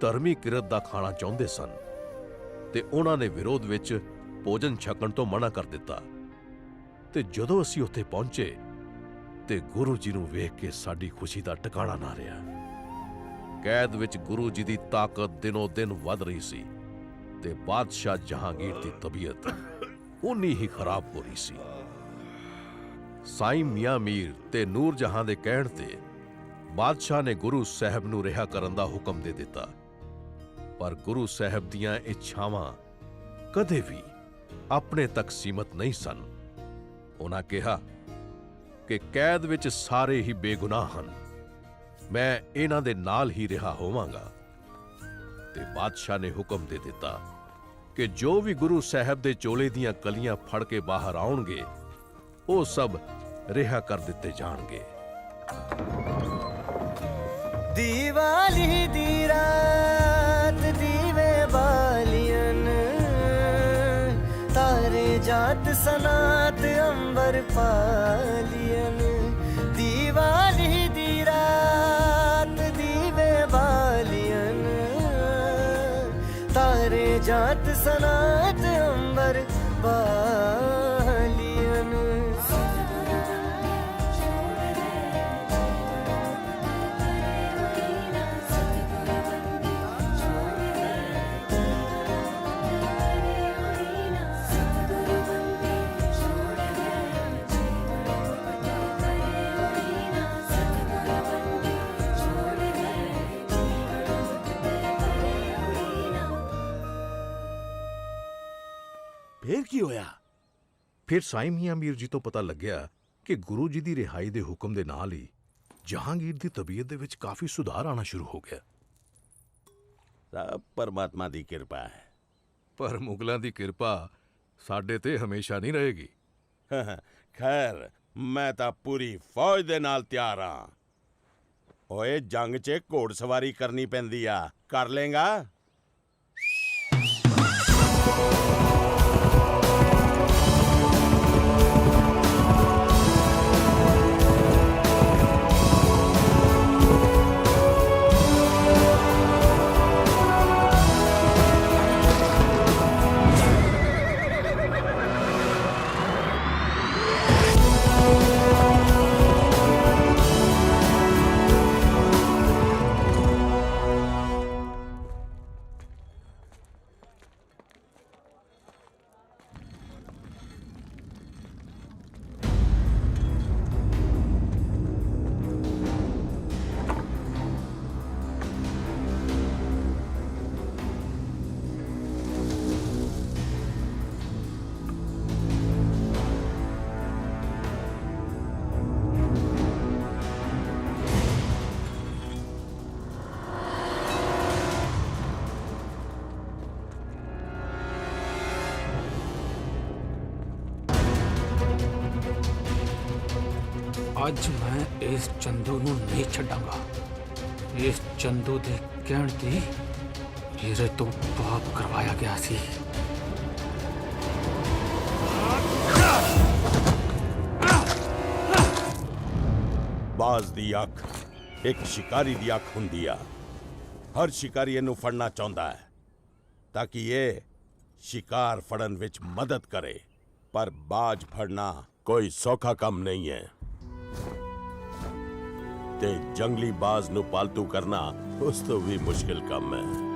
ਧਰਮੀ ਕਿਰਤ ਦਾ ਖਾਣਾ ਚਾਹੁੰਦੇ ਸਨ ਤੇ ਉਹਨਾਂ ਨੇ ਵਿਰੋਧ ਵਿੱਚ ਭੋਜਨ ਛਕਣ ਤੋਂ ਮਨਾ ਕਰ ਦਿੱਤਾ। ਤੇ ਜਦੋਂ ਅਸੀਂ ਉੱਥੇ ਪਹੁੰਚੇ ਤੇ ਗੁਰੂ ਜੀ ਨੂੰ ਵੇਖ ਕੇ ਸਾਡੀ ਖੁਸ਼ੀ ਦਾ ਟਿਕਾਣਾ ਨਾ ਰਿਹਾ। ਕੈਦ ਵਿੱਚ ਗੁਰੂ ਜੀ ਦੀ ਤਾਕਤ ਦਿਨੋਂ ਦਿਨ ਵੱਧ ਰਹੀ ਸੀ ਤੇ ਬਾਦਸ਼ਾਹ ਜਹਾਂਗੀਰ ਦੀ ਤਬੀਅਤ ਉਨੀ ਹੀ ਖਰਾਬ ਹੋ ਰਹੀ ਸੀ। ਸਾਈਂ ਮੀਆਂ ਮੀਰ ਤੇ ਨੂਰ ਜਹਾਂ ਦੇ ਕਹਿਣ ਤੇ ਬਾਦਸ਼ਾਹ ਨੇ ਗੁਰੂ ਸਾਹਿਬ ਨੂੰ ਰਿਹਾ ਕਰਨ ਦਾ ਹੁਕਮ ਦੇ ਦਿੱਤਾ। ਪਰ ਗੁਰੂ ਸਾਹਿਬ ਦੀਆਂ ਇੱਛਾਵਾਂ ਕਦੇ ਵੀ ਆਪਣੇ ਤੱਕ ਸੀਮਤ ਨਹੀਂ ਸਨ। ਉਹਨਾਂ ਕਿਹਾ ਕਿ ਕੈਦ ਵਿੱਚ ਸਾਰੇ ਹੀ ਬੇਗੁਨਾਹ ਹਨ, ਮੈਂ ਇਹਨਾਂ ਦੇ ਨਾਲ ਹੀ ਰਿਹਾ ਹੋਵਾਂਗਾ। ਤੇ ਬਾਦਸ਼ਾਹ ਨੇ ਹੁਕਮ ਦੇ ਦਿੱਤਾ ਕਿ ਜੋ ਵੀ ਗੁਰੂ ਸਾਹਿਬ ਦੇ ਚੋਲੇ ਦੀਆਂ ਕਲੀਆਂ ਫੜ ਕੇ ਬਾਹਰ ਆਉਣਗੇ ਉਹ ਸਭ ਰਿਹਾ ਕਰ ਦਿੱਤੇ ਜਾਣਗੇ। ਦੀਵਾਲੀ ਦੀ ਰਾਤ ਦੀਵੇ ਬਾਲੀਅਨ ਤਾਰੇ जात सनात अंबर पालियन। दीवाली दी रात दीवे बालियन तारे जात सनात अंबर बालियन। ਕੀ ਹੋਇਆ? ਫਿਰ ਸਾਈਂ ਮੀਆਂ ਮੀਰ ਜੀ ਤੋਂ ਪਤਾ ਲੱਗਿਆ ਕਿ ਗੁਰੂ ਜੀ ਦੀ ਰਿਹਾਈ ਦੇ ਹੁਕਮ ਦੇ ਨਾਲ ਹੀ ਜਹਾਂਗੀਰ ਦੀ ਤਬੀਅਤ ਦੇ ਵਿੱਚ ਕਾਫੀ ਸੁਧਾਰ ਆਣਾ ਸ਼ੁਰੂ ਹੋ ਗਿਆ। ਸਭ ਪਰਮਾਤਮਾ ਦੀ ਕਿਰਪਾ ਹੈ। ਪਰ ਮੁਗਲਾਂ ਦੀ ਕਿਰਪਾ ਸਾਡੇ ਤੇ ਹਮੇਸ਼ਾ ਨਹੀਂ ਰਹੇਗੀ। ਖੈਰ, ਮੈਂ ਤਾਂ ਪੂਰੀ ਫੌਜ ਦੇ ਨਾਲ ਤਿਆਰ ਹਾਂ। ਓਏ, ਜੰਗ 'ਚ ਘੋੜਸਵਾਰੀ ਕਰਨੀ ਪੈਂਦੀ ਆ, ਕਰ ਲੇਗਾ? ਅੱਜ ਮੈਂ ਇਸ ਚੰਦੂ ਨੂੰ ਨਹੀਂ ਛੱਡਾਂਗਾ। ਇਸ ਚੰਦੂ ਦੇ ਕਹਿਣ ਤੇ ਮੇਰੇ ਤੋਂ ਪਾਪ ਕਰਵਾਇਆ ਗਿਆ ਸੀ। ਬਾਜ਼ ਦੀ ਅੱਖ ਇੱਕ ਸ਼ਿਕਾਰੀ ਦੀ ਅੱਖ ਹੁੰਦੀ ਆ। ਹਰ ਸ਼ਿਕਾਰੀ ਇਹਨੂੰ ਫੜਨਾ ਚਾਹੁੰਦਾ ਹੈ ਤਾਂ ਕਿ ਇਹ ਸ਼ਿਕਾਰ ਫੜਨ ਵਿੱਚ ਮਦਦ ਕਰੇ, ਪਰ ਬਾਜ਼ ਫੜਨਾ ਕੋਈ ਸੌਖਾ ਕੰਮ ਨਹੀਂ ਹੈ ਤੇ ਜੰਗਲੀ ਬਾਜ਼ ਨੂੰ ਪਾਲਤੂ ਕਰਨਾ ਉਸ ਤੋਂ ਵੀ ਮੁਸ਼ਕਿਲ ਕੰਮ ਹੈ।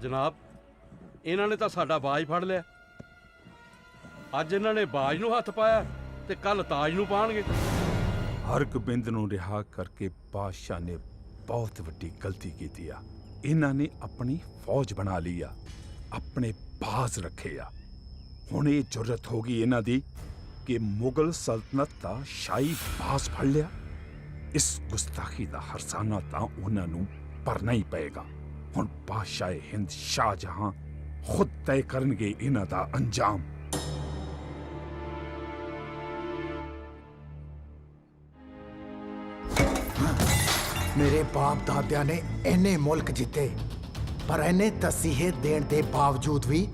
ਜਨਾਬ, ਇਹਨਾਂ ਨੇ ਤਾਂ ਸਾਡਾ ਬਾਜ ਫੜ ਲਿਆ। ਅੱਜ ਇਹਨਾਂ ਨੇ ਬਾਜ ਨੂੰ ਹੱਥ ਪਾਇਆ ਤੇ ਕੱਲ ਤਾਜ ਨੂੰ ਪਾਣਗੇ। ਹਰਗੋਬਿੰਦ ਨੂੰ ਰਿਹਾ ਕਰਕੇ ਬਾਦਸ਼ਾਹ ਨੇ ਬਹੁਤ ਵੱਡੀ ਗਲਤੀ ਕੀਤੀ ਆ। ਇਹਨਾਂ ਨੇ ਆਪਣੀ ਫੌਜ ਬਣਾ ਲਈ ਆ, ਆਪਣੇ ਬਾਜ਼ ਰੱਖੇ ਆ। ਹੁਣ ਇਹ ਜ਼ਰੂਰਤ ਹੋ ਗਈ ਇਹਨਾਂ ਦੀ ਕਿ ਮੁਗਲ ਸਲਤਨਤ ਦਾ ਸ਼ਾਹੀ ਬਾਜ਼ ਫੜ ਲਿਆ। ਇਸ ਗੁਸਤਾਖੀ ਦਾ ਹਰਸਾਨਾ ਤਾਂ ਉਹਨਾਂ ਨੂੰ ਭਰਨਾ ਹੀ ਪਏਗਾ। ਹੁਣ ਬਾਦਸ਼ਾਹ ਹਿੰਦ ਸ਼ਾਹਜਹਾਂ ਖੁਦ ਤੈਅ ਕਰਨਗੇ ਇਹਨਾਂ ਦਾ ਅੰਜਾਮ। ਮੇਰੇ ਬਾਪ ਦਾਦਿਆਂ ਨੇ ਇੰਨੇ ਮੁਲਕ ਜਿੱਤੇ, ਪਰ ਇਹਨੇ ਤਸੀਹੇ ਦੇਣ ਦੇ ਬਾਵਜੂਦ ਵੀ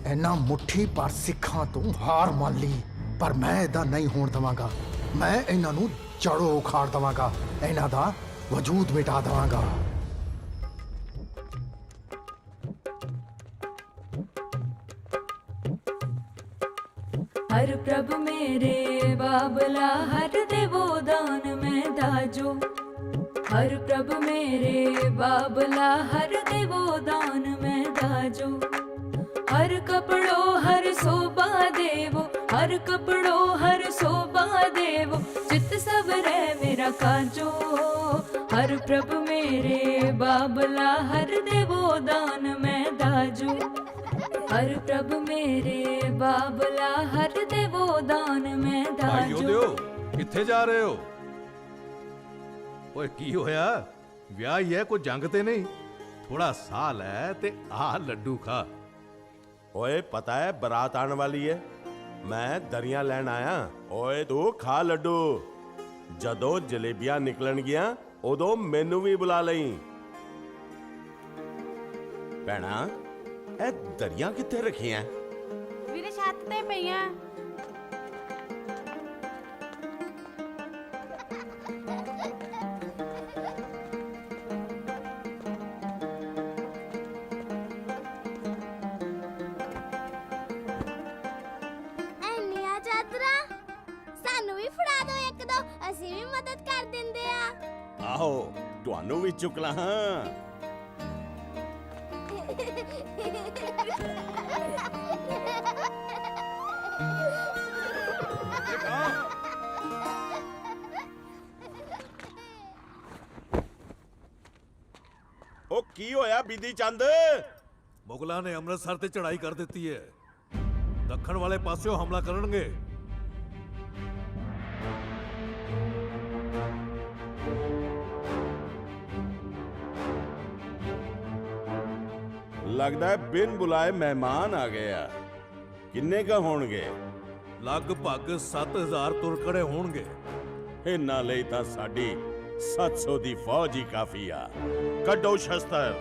ਇਹਨਾਂ ਮੁੱਠੀ ਪਰ ਸਿੱਖਾਂ ਤੋਂ ਹਾਰ ਮੰਨ ਲਈ। ਪਰ ਮੈਂ ਇਹਦਾ ਨਹੀਂ ਹੋਣ ਦਵਾਂਗਾ। ਮੈਂ ਇਹਨਾਂ ਨੂੰ ਜੜੋਂ ਉਖਾੜ ਦਵਾਂਗਾ, ਇਹਨਾਂ ਦਾ ਵਜੂਦ ਮਿਟਾ ਦਵਾਂਗਾ। हर प्रभु मेरे बाबला हर देवो दान में दाजो। हर प्रभु मेरे बाबला हर देवो दान में दाजो। हर कपड़ो हर शोभा देवो, हर कपड़ो हर शोभा देवो। चित सबरे मेरा काजो। हर प्रभु मेरे बाबला हर देवो दान में दाजो। हर प्रभु मेरे बाबला हर देवो दान में ਭਾਈਓ दाजो। ਦਿਓ, ਕਿੱਥੇ ਜਾ ਰਹੇ ਹੋ? ਓਏ ਕੀ ਹੋਇਆ? ਵਿਆਹ ਹੀ ਹੈ, ਕੋਈ ਜੰਗ ਤੇ ਨਹੀਂ। ਥੋੜਾ ਸਾਹ ਲੈ ਤੇ ਆਹ ਲੱਡੂ ਖਾ। ਓਏ ਪਤਾ ਹੈ ਬਰਾਤ ਆਉਣ ਵਾਲੀ ਹੈ, ਮੈਂ ਦਰੀਆਂ ਲੈਣ ਆਇਆ। ਓਏ ਤੂੰ ਖਾ ਲੱਡੂ, ਜਦੋਂ ਜਲੇਬੀਆਂ ਨਿਕਲਣਗੀਆਂ ਉਦੋਂ ਮੈਨੂੰ ਵੀ ਬੁਲਾ ਲਈ। ਭੈਣਾ, ਇਹ ਦਰੀਆਂ ਕਿੱਥੇ ਰੱਖੀਆਂ? ਵੀਰੇ ਛੱਤ ਤੇ ਪਈਆਂ। ਐਨੀਆਂ ਚਾਦਰਾਂ ਸਾਨੂੰ ਵੀ ਫੜਾ ਦਿਓ ਇੱਕ ਦੋ, ਅਸੀਂ ਵੀ ਮਦਦ ਕਰ ਦਿੰਦੇ ਆ। ਆਹੋ ਤੁਹਾਨੂੰ ਵੀ ਚੁੱਕ ਲਾਂ। ਹਾਂ ਉਹ ਕੀ ਹੋਇਆ ਬੀਦੀ ਚੰਦ? ਮੁਗਲਾਂ ਨੇ ਅੰਮ੍ਰਿਤਸਰ ਤੇ ਚੜ੍ਹਾਈ ਕਰ ਦਿੱਤੀ ਹੈ। ਦੱਖਣ ਵਾਲੇ ਪਾਸਿਓਂ ਹਮਲਾ ਕਰਨਗੇ। ਲੱਗਦਾ ਹੈ ਬਿਨ ਬੁਲਾਏ ਮਹਿਮਾਨ ਆ ਗਏ ਆ। ਕਿੰਨੇ ਕ ਹੋਣਗੇ? ਲਗਭਗ 7000 ਤੁਰਕੜੇ ਹੋਣਗੇ। ਇਹਨਾਂ ਲਈ ਤਾਂ ਸਾਡੀ 700 ਦੀ ਫੌਜ ਹੀ ਕਾਫੀ ਆ। ਕੱਢੋ ਸ਼ਸਤਰ।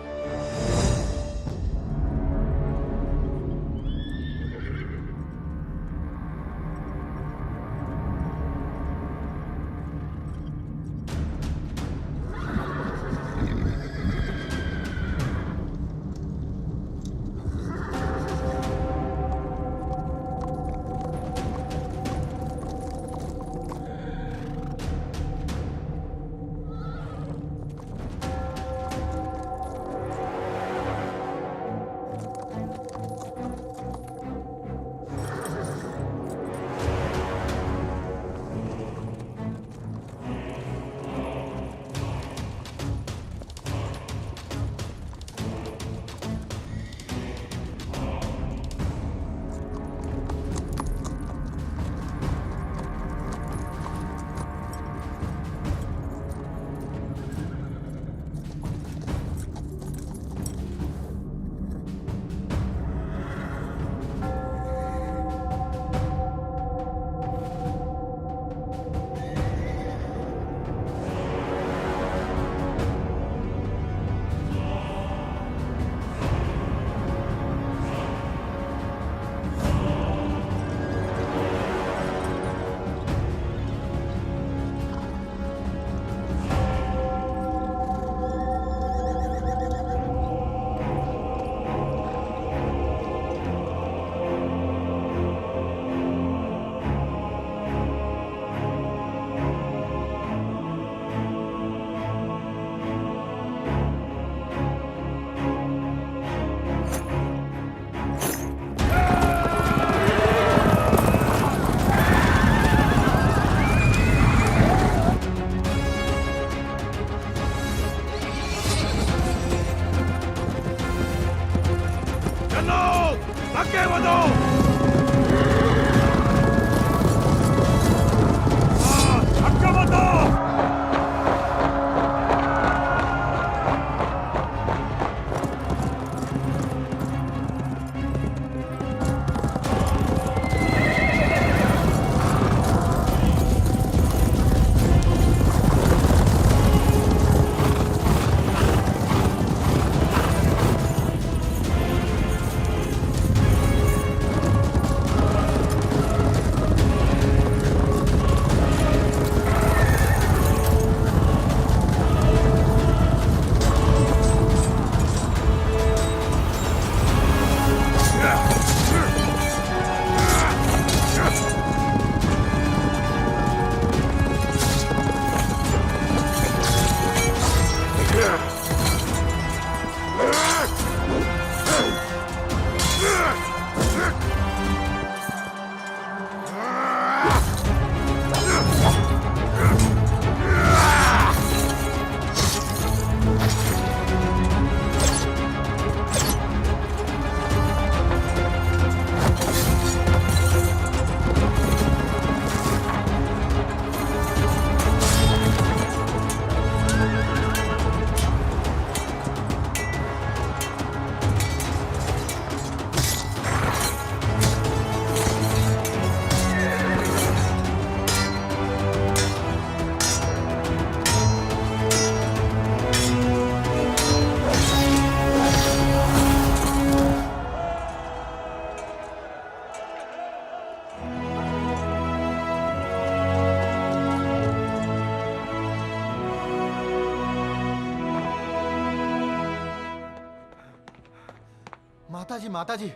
ਮਾਤਾ ਜੀ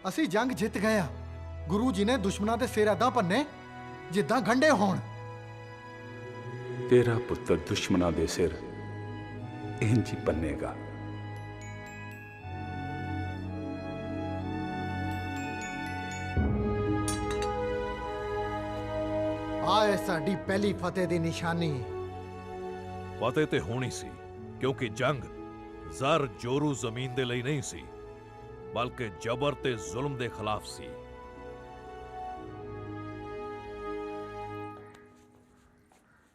ਅਸੀਂ ਜੰਗ ਜਿੱਤ ਗਏ ਆ। ਗੁਰੂ ਜੀ ਨੇ ਦੁਸ਼ਮਣਾਂ ਦੇ ਸਿਰ ਏਦਾਂ ਭੰਨੇ ਜਿੱਦਾਂ ਗੰਢੇ ਹੋਣ। तेरा पुत्र दुश्मना दे सिर इंज ही बनेगा। ਆਏ ਸਾਡੀ ਪਹਿਲੀ ਫਤਿਹ ਦੀ ਨਿਸ਼ਾਨੀ। ਫਤਿਹ ਤੇ ਹੋਣੀ ਸੀ, ਕਿਉਂਕਿ ਜੰਗ ਜ਼ਰ ਜੋਰੂ ਜ਼ਮੀਨ ਦੇ ਲਈ ਨਹੀਂ ਸੀ, ਬਲਕਿ ਜ਼ਬਰ ਤੇ ਜ਼ੁਲਮ ਦੇ ਖਿਲਾਫ ਸੀ।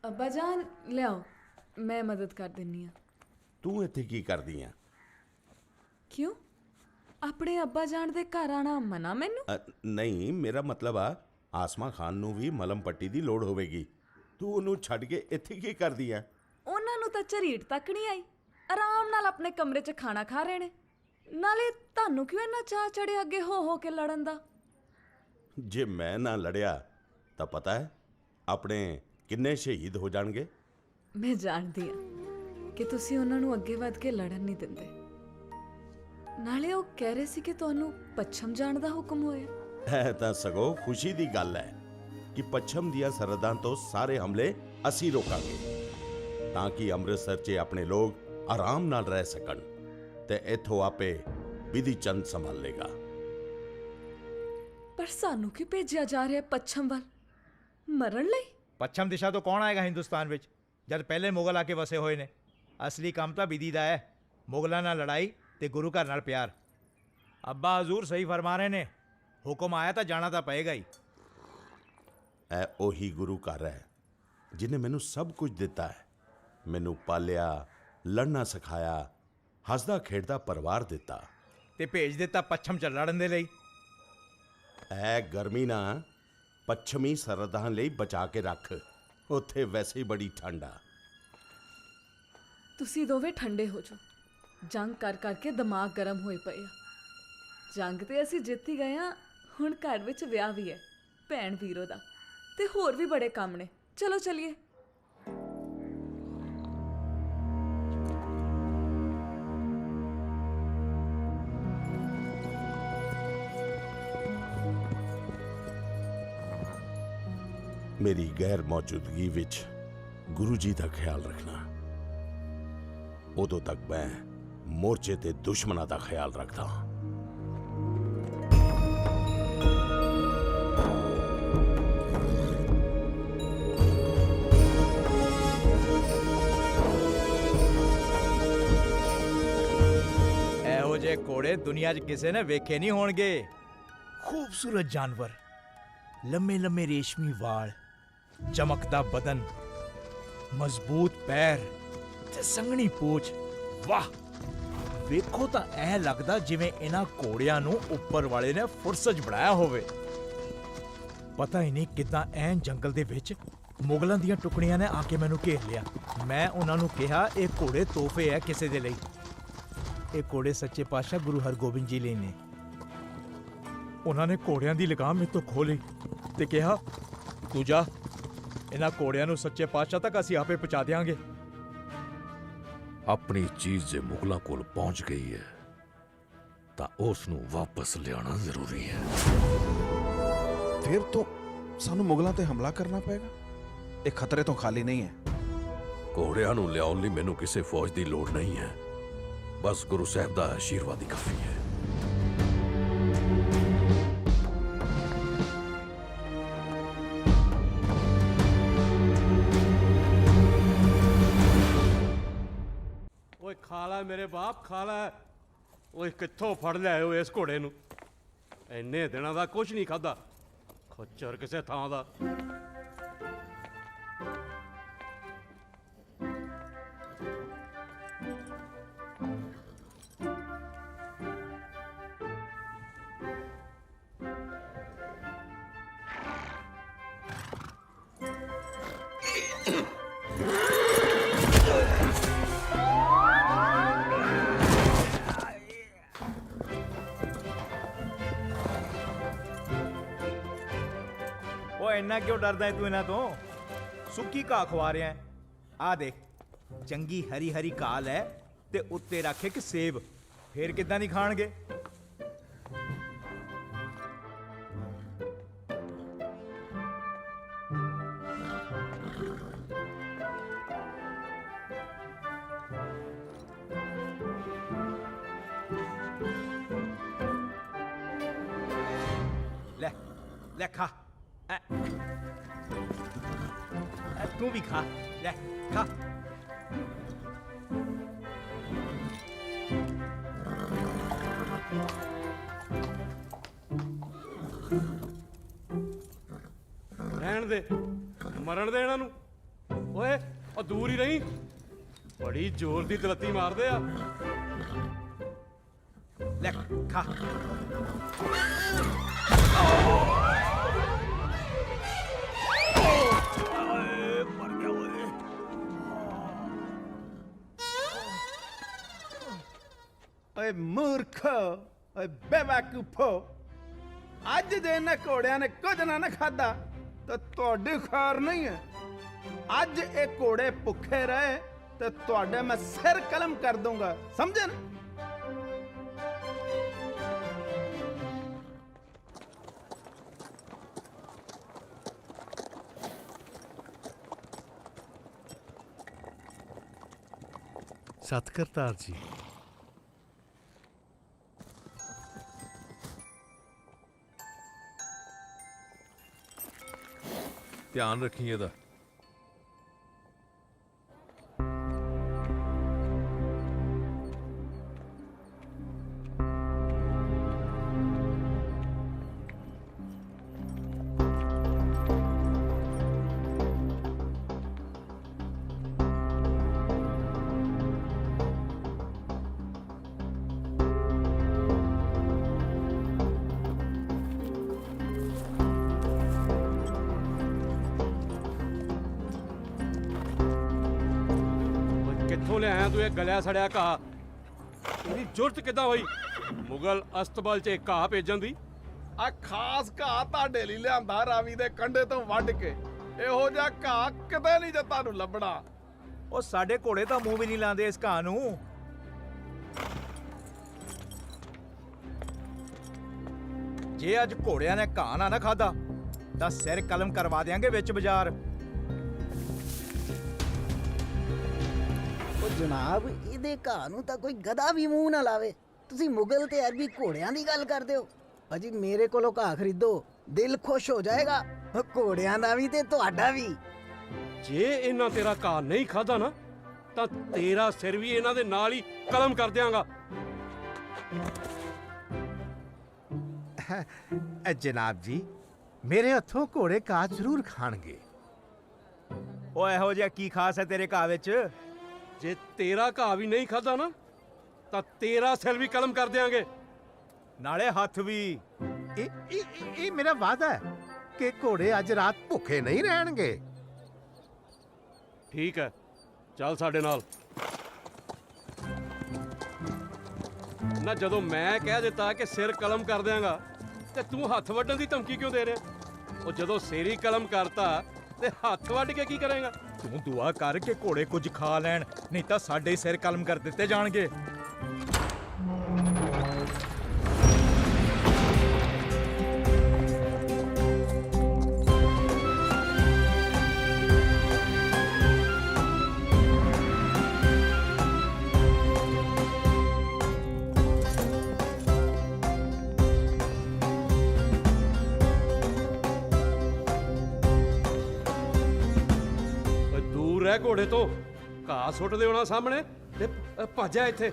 ਅੱਬਾ ਜਾਨ ਲਿਆਓ, ਮੈਂ ਮਦਦ ਕਰ ਦਿੰਨੀ ਆ। ਤੂੰ ਇੱਥੇ ਕੀ ਕਰਦੀ ਆ? ਕਿਉਂ? ਆਪਣੇ ਅੱਬਾ ਜਾਨ ਦੇ ਘਰ ਆਣਾ ਮਨਾ ਮੈਨੂੰ? ਨਹੀਂ, ਮੇਰਾ ਮਤਲਬ ਆ ਆਸਮਾ ਖਾਨ ਨੂੰ ਵੀ ਮਲਮ ਪੱਟੀ ਦੀ ਲੋੜ ਹੋਵੇਗੀ। ਤੂੰ ਉਹਨੂੰ ਛੱਡ ਕੇ ਇੱਥੇ ਕੀ ਕਰਦੀ ਆ? ਉਹਨਾਂ ਨੂੰ ਤਾਂ ਝਰੀਟ ਤੱਕ ਨਹੀਂ ਆਈ, ਆਰਾਮ ਨਾਲ ਆਪਣੇ ਕਮਰੇ 'ਚ ਖਾਣਾ ਖਾ ਰਹੇ ਨੇ। ਨਾਲੇ ਤੁਹਾਨੂੰ ਕਿਉਂ ਇੰਨਾ ਚਾਅ ਚੜਿਆ ਅੱਗੇ ਹੋ ਕੇ ਲੜਨ ਦਾ? ਜੇ ਮੈਂ ਨਾ ਲੜਿਆ ਤਾਂ ਪਤਾ ਹੈ ਆਪਣੇ ਕਿੰਨੇ ਸ਼ਹੀਦ ਹੋ ਜਾਣਗੇ। ਮੈਂ ਜਾਣਦੀ ਹਾਂ ਕਿ ਤੁਸੀਂ ਉਹਨਾਂ ਨੂੰ ਅੱਗੇ ਵੱਧ ਕੇ ਲੜਨ ਨਹੀਂ ਦਿੰਦੇ। ਨਾਲੇ ਉਹ ਕਹਿ ਰਹੇ ਸੀ ਕਿ ਤੁਹਾਨੂੰ ਪੱਛਮ ਜਾਣ ਦਾ ਹੁਕਮ ਹੋਇਆ। ਇਹ ਤਾਂ ਸਗੋਂ ਖੁਸ਼ੀ ਦੀ ਗੱਲ ਹੈ ਕਿ ਪੱਛਮ ਦੀਆਂ ਸਰਹੱਦਾਂ ਤੋਂ ਸਾਰੇ ਹਮਲੇ ਅਸੀਂ ਰੋਕਾਂਗੇ, ਤਾਂ ਕਿ ਅੰਮ੍ਰਿਤਸਰ 'ਚ ਆਪਣੇ ਲੋਕ ਆਰਾਮ ਨਾਲ ਰਹਿ ਸਕਣ ਤੇ ਇੱਥੋਂ ਆਪੇ ਵਿਧੀ ਚੰਦ ਸੰਭਾਲੇਗਾ। ਪਰ ਸਾਨੂੰ ਕਿਉਂ ਭੇਜਿਆ ਜਾ ਰਿਹਾ ਪੱਛਮ ਵੱਲ ਮਰਨ ਲਈ? ਪੱਛਮ ਦਿਸ਼ਾ ਤੋਂ ਕੌਣ ਆਏਗਾ ਹਿੰਦੁਸਤਾਨ ਵਿੱਚ, ਜਦ ਪਹਿਲੇ ਮੁਗਲ ਆ ਕੇ ਵਸੇ ਹੋਏ ਨੇ। ਅਸਲੀ ਕੰਮ ਤਾਂ ਵਿਧੀ ਦਾ ਹੈ, ਮੁਗਲਾਂ ਨਾਲ ਲੜਾਈ ਤੇ ਗੁਰੂ ਘਰ ਨਾਲ ਪਿਆਰ। ਅੱਬਾ ਹਜ਼ੂਰ ਸਹੀ ਫਰਮਾ ਰਹੇ ਨੇ, ਹੁਕਮ ਆਇਆ ਤਾਂ ਜਾਣਾ ਤਾਂ ਪਏਗਾ ਹੀ। ਇਹ ਉਹੀ ਗੁਰੂ ਘਰ ਹੈ ਜਿਹਨੇ ਮੈਨੂੰ ਸਭ ਕੁਝ ਦਿੱਤਾ ਹੈ, ਮੈਨੂੰ ਪਾਲਿਆ, ਲੜਨਾ ਸਿਖਾਇਆ, ਹੱਸਦਾ ਖੇਡਦਾ ਪਰਿਵਾਰ ਦਿੱਤਾ ਤੇ ਭੇਜ ਦਿੱਤਾ ਪੱਛਮ ਚ ਲੜਨ ਦੇ ਲਈ। ਇਹ ਗਰਮੀ ਨਾ ਪੱਛਮੀ ਸਰਹੱਦਾਂ ਲਈ ਬਚਾ ਕੇ ਰੱਖ, ਉੱਥੇ ਵੈਸੇ ਹੀ ਬੜੀ ਠੰਡ ਆ। ਤੁਸੀਂ ਦੋਵੇਂ ਠੰਡੇ ਹੋ ਜਾਓ, ਜੰਗ ਕਰ ਕਰਕੇ ਦਿਮਾਗ ਗਰਮ ਹੋਏ ਪਏ ਆ। ਜੰਗ ਤੇ ਅਸੀਂ ਜਿੱਤ ਹੀ ਗਏ ਆ, ਹੁਣ ਘਰ ਵਿੱਚ ਵਿਆਹ ਵੀ ਹੈ ਭੈਣ ਵੀਰੋ ਦਾ, ਤੇ ਹੋਰ ਵੀ ਬੜੇ ਕੰਮ ਨੇ। ਚਲੋ ਚਲੀਏ। ਮੇਰੀ ਗੈਰ ਮੌਜੂਦਗੀ ਵਿੱਚ ਗੁਰੂ ਜੀ ਦਾ ਖਿਆਲ ਰੱਖਣਾ। ਉਦੋਂ ਤੱਕ ਮੈਂ ਮੋਰਚੇ ਤੇ ਦੁਸ਼ਮਣਾਂ ਦਾ ਖਿਆਲ ਰੱਖਦਾ ਹਾਂ। ਇਹੋ ਜਿਹੇ ਘੋੜੇ ਦੁਨੀਆ 'ਚ ਕਿਸੇ ਨੇ ਵੇਖੇ ਨਹੀਂ ਹੋਣਗੇ। ਖੂਬਸੂਰਤ ਜਾਨਵਰ, ਲੰਮੇ ਲੰਮੇ ਰੇਸ਼ਮੀ ਵਾਲ, ਚਮਕਦਾ ਬਦਨ, ਮਜ਼ਬੂਤ ਪੈਰ ਤੇ ਸੰਘਣੀ ਪੂਛ। ਵਾਹ, ਵੇਖੋ ਤਾਂ ਇਹ ਲੱਗਦਾ ਜਿਵੇਂ ਇਹਨਾਂ ਘੋੜਿਆਂ ਨੂੰ ਉੱਪਰ ਵਾਲੇ ਨੇ ਫੁਰਸਤ 'ਚ ਬਣਾਇਆ ਹੋਵੇ। ਪਤਾ ਹੀ ਨਹੀਂ ਕਿੱਦਾਂ ਐਨ ਜੰਗਲ ਦੇ ਵਿੱਚ ਮੁਗਲਾਂ ਦੀਆਂ ਟੁਕੜੀਆਂ ਨੇ ਆ ਕੇ ਮੈਨੂੰ ਘੇਰ ਲਿਆ। ਮੈਂ ਉਹਨਾਂ ਨੂੰ ਕਿਹਾ ਇਹ ਘੋੜੇ ਤੋਹਫੇ ਹੈ ਕਿਸੇ ਦੇ ਲਈ। ਇਹ ਘੋੜੇ ਸੱਚੇ ਪਾਤਸ਼ਾਹ ਗੁਰੂ ਹਰਗੋਬਿੰਦ ਜੀ ਲਈ ਨੇ। ਉਹਨਾਂ ਨੇ ਘੋੜਿਆਂ ਦੀ ਲਗਾਮ ਮੇਰੇ ਤੋਂ ਖੋਹ ਲਈ ਤੇ ਕਿਹਾ ਤੂੰ ਜਾ, ਇਹਨਾਂ ਘੋੜਿਆਂ ਨੂੰ ਸੱਚੇ ਪਾਤਸ਼ਾਹ ਤੱਕ ਅਸੀਂ ਆਪੇ ਪਹੁੰਚਾ ਦਿਆਂਗੇ। ਆਪਣੀ ਚੀਜ਼ ਜੇ ਮੁਗਲਾਂ ਕੋਲ ਪਹੁੰਚ ਗਈ ਹੈ ਤਾਂ ਉਸ ਨੂੰ ਵਾਪਸ ਲਿਆਉਣਾ ਜ਼ਰੂਰੀ ਹੈ। ਫਿਰ ਤੋਂ ਸਾਨੂੰ ਮੁਗਲਾਂ ਤੇ ਹਮਲਾ ਕਰਨਾ ਪਏਗਾ। ਇਹ ਖਤਰੇ ਤੋਂ ਖਾਲੀ ਨਹੀਂ ਹੈ। ਘੋੜਿਆਂ ਨੂੰ ਲਿਆਉਣ ਲਈ ਮੈਨੂੰ ਕਿਸੇ ਫੌਜ ਦੀ ਲੋੜ ਨਹੀਂ ਹੈ, ਬਸ ਗੁਰੂ ਸਾਹਿਬ ਦਾ ਆਸ਼ੀਰਵਾਦ ਹੀ ਕਾਫੀ ਹੈ। ਓਏ ਖਾ ਲੈ ਮੇਰੇ ਬਾਪ, ਖਾ ਲੈ। ਓਏ ਕਿੱਥੋਂ ਫੜ ਲਿਆਏ ਹੋ ਇਸ ਘੋੜੇ ਨੂੰ? ਇੰਨੇ ਦਿਨਾਂ ਦਾ ਕੁਝ ਨਹੀਂ ਖਾਦਾ, ਖੱਚਰ ਕਿਸੇ ਥਾਂ ਦਾ। ਉਹ ਇੰਨਾ ਕਿਉਂ ਡਰਦਾ ਹੈ ਤੂੰ ਇਹਨਾਂ ਤੋਂ? ਸੁੱਕੀ ਘਾਹ ਖਵਾ ਰਿਹਾ ਹੈ। ਆ ਦੇਖ, ਚੰਗੀ ਹਰੀ ਹਰੀ ਘਾਹ ਲੈ ਤੇ ਉੱਤੇ ਰੱਖ ਇੱਕ ਸੇਬ, ਫੇਰ ਕਿੱਦਾਂ ਨਹੀਂ ਖਾਣਗੇ? ਲੈ ਲੈ ਖਾ, ਤੂੰ ਵੀ ਖਾ, ਲੈ ਖਾ। ਰਹਿਣ ਦੇ, ਮਰਨ ਦੇ ਇਹਨਾਂ ਨੂੰ। ਓਏ ਉਹ ਦੂਰ ਹੀ ਰਹੀ, ਬੜੀ ਜ਼ੋਰ ਦੀ ਦਲੱਤੀ ਮਾਰਦੇ ਆ। ਲੈ ਖਾ। ਓਏ ਮੂਰਖ, ਓਏ ਬੇਵਕੂਫੋ, ਅੱਜ ਜੇ ਇਹਨਾਂ ਘੋੜਿਆਂ ਨੇ ਕੁਝ ਨਾ ਖਾਦਾ ਤਾਂ ਤੁਹਾਡੀ ਖੈਰ ਨਹੀਂ ਹੈ। ਅੱਜ ਇਹ ਘੋੜੇ ਭੁੱਖੇ ਰਹੇ ਤੇ ਤੁਹਾਡੇ ਮੈਂ ਸਿਰ ਕਲਮ ਕਰ ਦੂੰਗਾ, ਸਮਝੇ ਨਾ? ਸਤਿਕਰਤਾਰ ਜੀ, ਧਿਆਨ ਰੱਖੀ ਇਹਦਾ। ਕਿੱਥੋਂ ਲਿਆਇਆ ਤੂੰ ਇਹ ਗਲਿਆ ਸੜਿਆ ਘਾਹ? ਤੇਰੀ ਜ਼ੁਰਤ ਕਿੱਦਾਂ ਹੋਈ ਮੁਗਲ ਅਸਤਬਲ 'ਚ ਘਾਹ ਭੇਜਣ ਦੀ? ਆ ਖਾਸ ਘਾਹ ਤੁਹਾਡੇ ਲਈ ਲਿਆਂਦਾ ਰਾਵੀ ਦੇ ਕੰਢੇ ਤੋਂ ਵੱਢ ਕੇ। ਇਹੋ ਜਿਹਾ ਘਾਹ ਕਿਤੇ ਨਹੀਂ ਜੇ ਤੁਹਾਨੂੰ ਲੱਭਣਾ। ਉਹ ਸਾਡੇ ਘੋੜੇ ਤਾਂ ਮੂੰਹ ਵੀ ਨਹੀਂ ਲਾਉਂਦੇ ਇਸ ਘਾਹ ਨੂੰ। ਜੇ ਅੱਜ ਘੋੜਿਆਂ ਨੇ ਘਾਹ ਨਾ ਖਾਦਾ ਤਾਂ ਸਿਰ ਕਲਮ ਕਰਵਾ ਦਿਆਂਗੇ ਵਿੱਚ ਬਾਜ਼ਾਰ। ਉਹ ਜਨਾਬ, ਇਹਦੇ ਘਾਹ ਨੂੰ ਤਾਂ ਕੋਈ ਗਧਾ ਵੀ ਮੂੰਹ ਨਾ ਲਾਵੇ। ਤੁਸੀਂ ਮੁਗਲ ਤੇ ਅਰਬੀ ਘੋੜਿਆਂ ਦੀ ਗੱਲ ਕਰਦੇ ਹੋ। ਭਾਜੀ ਮੇਰੇ ਕੋਲੋਂ ਘਾਹ ਖਰੀਦੋ, ਦਿਲ ਖੁਸ਼ ਹੋ ਜਾਏਗਾ, ਘੋੜਿਆਂ ਦਾ ਵੀ ਤੇ ਤੁਹਾਡਾ ਵੀ। ਜੇ ਇਹਨਾਂ ਤੇਰਾ ਘਾਹ ਨਹੀਂ ਖਾਦਾ ਨਾ ਤਾਂ ਤੇਰਾ ਸਿਰ ਵੀ ਇਹਨਾਂ ਦੇ ਨਾਲ ਹੀ ਕਲਮ ਕਰ ਦਿਆਂਗਾ। ਜਨਾਬ ਜੀ, ਮੇਰੇ ਹੱਥੋਂ ਘੋੜੇ ਘਾਹ ਜ਼ਰੂਰ ਖਾਣਗੇ। ਉਹ ਇਹੋ ਜਿਹਾ ਕੀ ਖਾਸ ਹੈ ਤੇਰੇ ਘਾਹ ਵਿੱਚ? ਜੇ ਤੇਰਾ ਘਾਹ ਵੀ ਨਹੀਂ ਖਾਦਾ ਨਾ ਤਾਂ ਤੇਰਾ ਸਿਰ ਵੀ ਕਲਮ ਕਰ ਦਿਆਂਗੇ, ਨਾਲੇ ਹੱਥ ਵੀ। ਇਹ ਮੇਰਾ ਵਾਅਦਾ ਹੈ ਕਿ ਘੋੜੇ ਅੱਜ ਰਾਤ ਭੁੱਖੇ ਨਹੀਂ ਰਹਿਣਗੇ। ਠੀਕ ਹੈ, ਚੱਲ ਸਾਡੇ ਨਾਲ। ਨਾ ਜਦੋਂ ਮੈਂ ਕਹਿ ਦਿੱਤਾ ਕਿ ਸਿਰ ਕਲਮ ਕਰ ਦਿਆਂਗਾ ਤੇ ਤੂੰ ਹੱਥ ਵੱਢਣ ਦੀ ਧਮਕੀ ਕਿਉਂ ਦੇ ਰਿਹਾ? ਉਹ ਜਦੋਂ ਸਿਰ ਹੀ ਕਲਮ ਕਰਤਾ ਤੇ ਹੱਥ ਵੱਢ ਕੇ ਕੀ ਕਰੇਗਾ? ਤੂੰ ਦੁਆ ਕਰ ਕਿ ਘੋੜੇ ਕੁਝ ਖਾ ਲੈਣ, ਨਹੀਂ ਤਾਂ ਸਾਡੇ ਸਿਰ ਕਲਮ ਕਰ ਦਿੱਤੇ ਜਾਣਗੇ। ਦੂਰ ਰਹਿ ਘੋੜੇ ਤੋਂ, ਘਾਹ ਸੁੱਟ ਦੇ ਉਹਨਾਂ ਸਾਹਮਣੇ ਤੇ ਭੱਜ ਜਾ ਇੱਥੇ।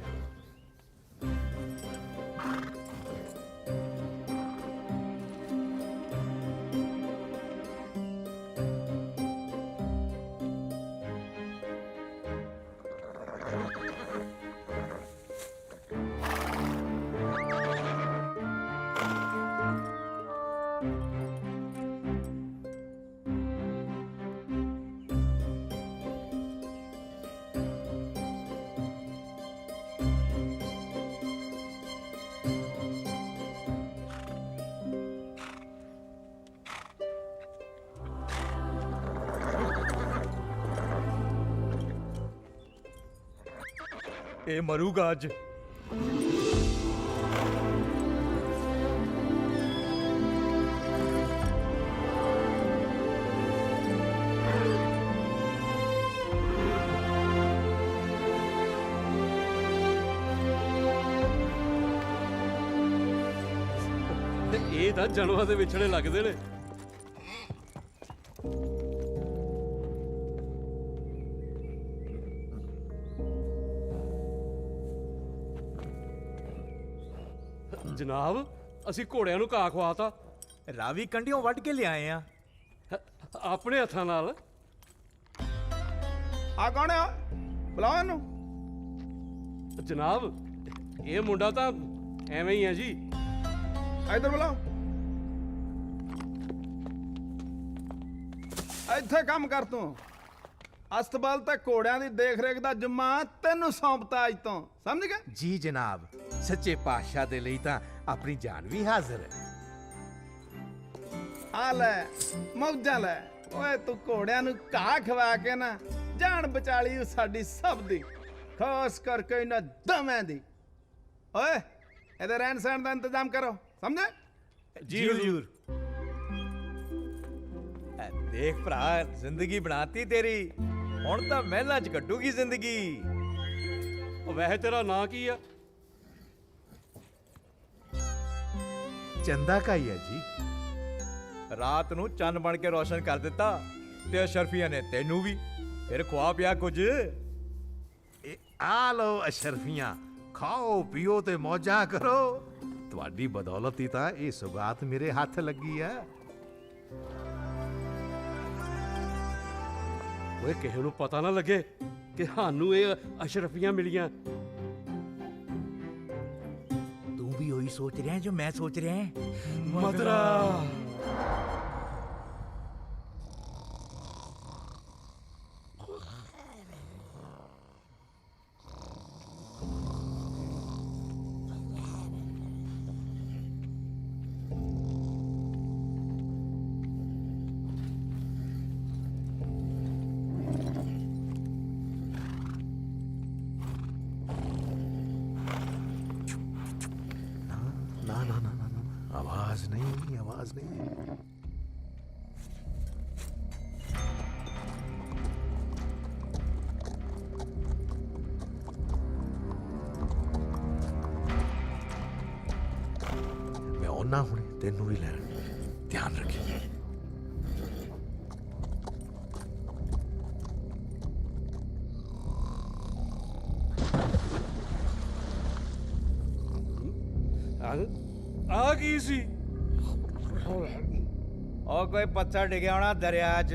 ਇਹ ਮਰੂਗਾ ਅੱਜ। ਤੇ ਇਹ ਤਾਂ ਜਨਮਾਂ ਦੇ ਵਿਛੜੇ ਲੱਗਦੇ ਨੇ। ਜਨਾਬ, ਅਸੀਂ ਘੋੜਿਆਂ ਨੂੰ ਘਾਹ ਖਵਾਤਾ। ਰਾਵੀ ਕੰਢਿਓਂ ਵੱਢ ਕੇ ਲਿਆਏ ਆ ਆਪਣੇ ਹੱਥਾਂ ਨਾਲ। ਆ ਕੌਣ ਆ? ਬੁਲਾਓ ਇਹਨੂੰ। ਜਨਾਬ, ਇਹ ਮੁੰਡਾ ਤਾਂ ਐਵੇਂ ਹੀ ਹੈ ਜੀ। ਇੱਧਰ ਬੁਲਾਓ। ਇੱਥੇ ਕੰਮ ਕਰ ਤੂੰ। ਅਸਤਬਲ ਤੇ ਘੋੜਿਆਂ ਦੀ ਦੇਖ ਰੇਖ ਦਾ ਜ਼ਿੰਮਾ ਤੈਨੂੰ ਸੌਂਪਤਾ ਅੱਜ ਤੋਂ, ਸਮਝ ਗਿਆ? ਜੀ ਜਨਾਬ, ਸੱਚੇ ਪਾਤਸ਼ਾਹ ਦੇ ਲਈ ਤਾਂ ਆਪਣੀ ਜਾਨ ਵੀ ਹਾਜ਼ਰ ਹੈ। ਆ ਲੈ ਮੌਜਾਂ ਲੈ। ਓਏ ਤੂੰ ਘੋੜਿਆਂ ਨੂੰ ਘਾਹ ਖਵਾ ਕੇ ਨਾ ਜਾਨ ਬਚਾਲੀ ਓ ਸਾਡੀ ਸਭ ਦੀ, ਖਾਸ ਕਰਕੇ ਇਹਨਾਂ ਦਮਿਆਂ ਦੀ। ਓਏ ਇਹਦੇ ਰਹਿਣ ਸਹਿਣ ਦਾ ਇੰਤਜ਼ਾਮ ਕਰੋ, ਸਮਝੇ? ਜੀ ਹਜ਼ੂਰ। ਦੇਖ ਭਰਾ, ਜ਼ਿੰਦਗੀ ਬਣਾਤੀ ਤੇਰੀ, ਹੁਣ ਤਾਂ ਮਹਿਲਾਂ 'ਚ ਕੱਢੂਗੀ ਜ਼ਿੰਦਗੀ। ਵੈਸੇ ਤੇਰਾ ਨਾਂ ਕੀ ਆ? ਚੰਦਾ ਕਾਈ ਹੈ ਜੀ। ਰਾਤ ਨੂੰ ਚੰਨ ਬਣ ਕੇ ਰੋਸ਼ਨ ਕਰ ਦਿੱਤਾ ਤੇ ਅਸ਼ਰਫੀਆਂ ਨੇ ਤੈਨੂੰ ਵੀ। ਫਿਰ ਖਵਾ ਪਿਆ ਕੁਝ। ਆ ਲਓ ਅਸ਼ਰਫੀਆਂ, ਖਾਓ ਪੀਓ ਤੇ ਮੌਜਾਂ ਕਰੋ। ਤੁਹਾਡੀ ਬਦੌਲਤ ਹੀ ਤਾਂ ਇਹ ਸੁਗਾਤ ਮੇਰੇ ਹੱਥ ਲੱਗੀ ਹੈ। ਓਏ ਕਿਸੇ ਨੂੰ ਪਤਾ ਨਾ ਲੱਗੇ ਕਿ ਸਾਨੂੰ ਇਹ ਅਸ਼ਰਫੀਆਂ ਮਿਲੀਆਂ। ਤੂੰ ਵੀ ਉਹੀ ਸੋਚ ਰਿਹਾ ਜੋ ਮੈਂ ਸੋਚ ਰਿਹਾ। ਮਦਰਾ आवाज नहीं, आवाज नहीं। मैं आना हुणे तेनू भी लैन, ध्यान रखी। ਆ ਕੀ ਸੀ? ਉਹ ਕੋਈ ਪੱਥਰ ਡਿੱਗਿਆ ਹੋਣਾ ਦਰਿਆ 'ਚ।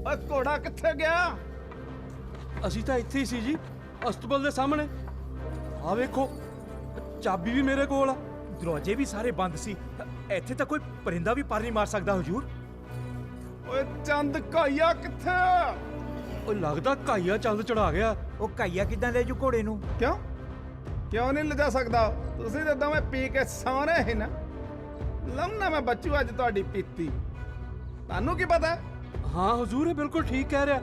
ਓਏ ਘੋੜਾ ਕਿੱਥੇ ਗਿਆ? ਅਸੀਂ ਤਾਂ ਇੱਥੇ ਹੀ ਸੀ ਜੀ, ਅਸਤਬਲ ਦੇ ਸਾਹਮਣੇ। ਆ ਵੇਖੋ, ਚਾਬੀ ਵੀ ਮੇਰੇ ਕੋਲ ਆ। ਦਰਵਾਜ਼ੇ ਵੀ ਸਾਰੇ ਬੰਦ ਸੀ। ਇੱਥੇ ਤਾਂ ਕੋਈ ਪਰਿੰਦਾ ਵੀ ਪਰ ਨਹੀਂ ਮਾਰ ਸਕਦਾ ਹਜ਼ੂਰ। ਓਏ ਚੰਦ ਕਾਇਆ ਕਿੱਥੇ? ਓਏ ਲੱਗਦਾ ਕਾਈਆ ਚੰਦ ਚੜਾ ਗਿਆ। ਉਹ ਕਾਈਆ ਕਿੱਦਾਂ ਲੈ ਜੂ ਘੋੜੇ ਨੂੰ? ਕਿਉਂ ਕਿਉਂ ਨਹੀਂ ਲਿਜਾ ਸਕਦਾ? ਤੁਸੀਂ ਤਾਂ ਦੋਵੇਂ ਪੀ ਕੇ ਸੌਂ ਰਹੇ ਸੀ ਨਾ। ਲੰਮਾ ਮੈਂ ਬੱਚੂ ਅੱਜ ਤੁਹਾਡੀ ਪੀਤੀ। ਤੁਹਾਨੂੰ ਕੀ ਪਤਾ? ਹਾਂ ਹਜ਼ੂਰ, ਇਹ ਬਿਲਕੁਲ ਠੀਕ ਕਹਿ ਰਿਹਾ।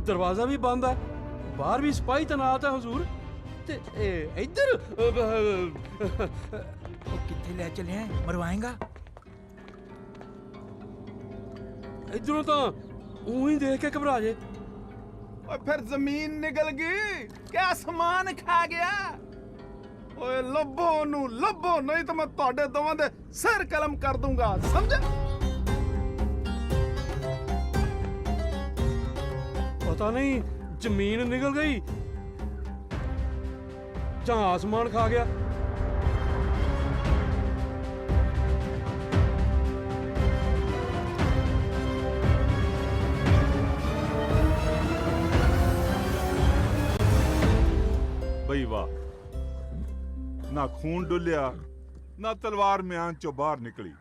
ਦਰਵਾਜ਼ਾ ਵੀ ਬੰਦ ਹੈ, ਬਾਹਰ ਵੀ ਸਿਪਾਹੀ ਤੈਨਾਤ ਹੈ ਹਜ਼ੂਰ। ਤੇ ਇੱਧਰ ਉਹ ਕਿੱਥੇ ਲੈ ਚੱਲਿਆ? ਮਰਵਾਏਗਾ? ਇੱਧਰੋਂ ਤਾਂ ਉਹੀ ਦੇਖ ਕੇ ਘਬਰਾ ਜੇ। ਓਏ ਫਿਰ ਜ਼ਮੀਨ ਨਿਕਲ ਗਈ ਕਿ ਆਸਮਾਨ ਖਾ ਗਿਆ? ਓਏ ਲੱਭੋ ਨੂੰ ਲੱਭੋ, ਨਹੀਂ ਤਾਂ ਮੈਂ ਤੁਹਾਡੇ ਦੋਵਾਂ ਦੇ ਸਿਰ ਕਲਮ ਕਰ ਦੂੰਗਾ, ਸਮਝਿਆ? ਪਤਾ ਨਹੀਂ ਜ਼ਮੀਨ ਨਿਕਲ ਗਈ ਜਾਂ ਆਸਮਾਨ ਖਾ ਗਿਆ। ਬਈ ਵਾਹ, ਨਾ ਖੂਨ ਡੁੱਲਿਆ ਨਾ ਤਲਵਾਰ ਮਿਆਨ ਚੋਂ ਬਾਹਰ ਨਿਕਲੀ।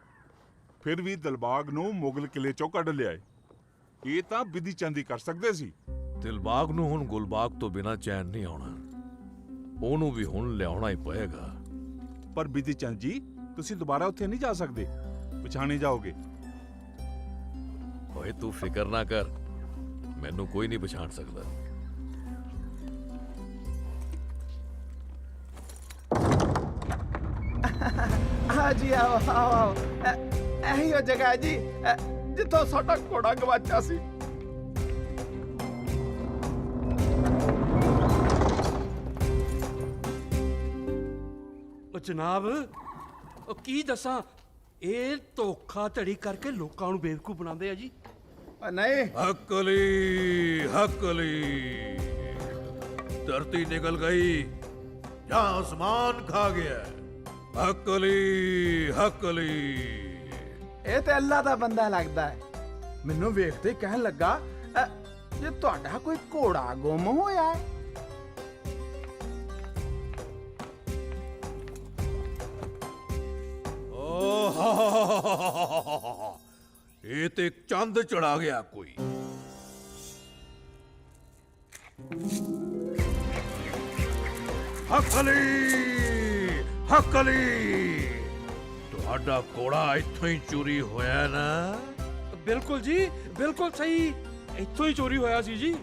ਫਿਰ ਵੀ ਦਿਲਬਾਗ ਨੂੰ ਮੁਗਲ ਕਿਲੇ ਚੋਂ ਕੱਢ ਲਿਆਏ। ਇਹ ਤਾਂ ਬਿਧੀ ਚੰਦ ਹੀ ਕਰ ਸਕਦੇ ਸੀ। ਦਿਲਬਾਗ ਨੂੰ ਹੁਣ ਗੁਲਬਾਗ ਤੋਂ ਬਿਨਾਂ ਚੈਨ ਨਹੀਂ ਆਉਣਾ, ਉਹਨੂੰ ਵੀ ਹੁਣ ਲਿਆਉਣਾ ਹੀ ਪਏਗਾ। ਪਰ ਬਿਧੀ ਚੰਦ ਜੀ, ਤੁਸੀਂ ਦੁਬਾਰਾ ਉੱਥੇ ਨਹੀਂ ਜਾ ਸਕਦੇ, ਪਛਾਣੇ ਜਾਓਗੇ। ਓਏ ਤੂੰ ਫਿਕਰ ਨਾ ਕਰ, ਮੈਨੂੰ ਕੋਈ ਨਹੀਂ ਪਛਾਣ ਸਕਦਾ। ਆ ਜੀ ਆਓ ਆਓ ਆਓ। ਇਹੀ ਉਹ ਜਗ੍ਹਾ ਹੈ ਜੀ ਜਿੱਥੋਂ ਸਾਡਾ ਘੋੜਾ ਗਵਾਚਾ ਸੀ। ਉਹ ਜਨਾਬ, ਉਹ ਕੀ ਦੱਸਾਂ, ਇਹ ਧੋਖਾ ਧੜੀ ਕਰਕੇ ਲੋਕਾਂ ਨੂੰ ਬੇਵਕੂਫ ਬਣਾਉਂਦੇ ਆ ਜੀ। ਨਹੀਂ हकली धरती निकल गई या आसमान खा गया। हकली ਇਹ ਤੇ ਅੱਲਾ ਦਾ ਬੰਦਾ ਲੱਗਦਾ ਹੈ। ਮੈਨੂੰ ਵੇਖਦੇ ਕਹਿਣ ਲੱਗਾ ਜੇ ਤੁਹਾਡਾ ਕੋਈ ਘੋੜਾ ਗੁੰਮ ਹੋਇਆ ਹੈ। ਇਹ ਤੇ ਚੰਦ ਚੜਾ ਗਿਆ ਕੋਈ। ਹਕਲੀ ਤੁਹਾਡਾ ਘੋੜਾ ਇੱਥੋਂ ਹੀ ਚੋਰੀ ਹੋਇਆ ਨਾ? ਬਿਲਕੁਲ ਜੀ, ਬਿਲਕੁਲ ਸਹੀ, ਇੱਥੋਂ ਹੀ ਚੋਰੀ ਹੋਇਆ ਸੀ ਜੀ।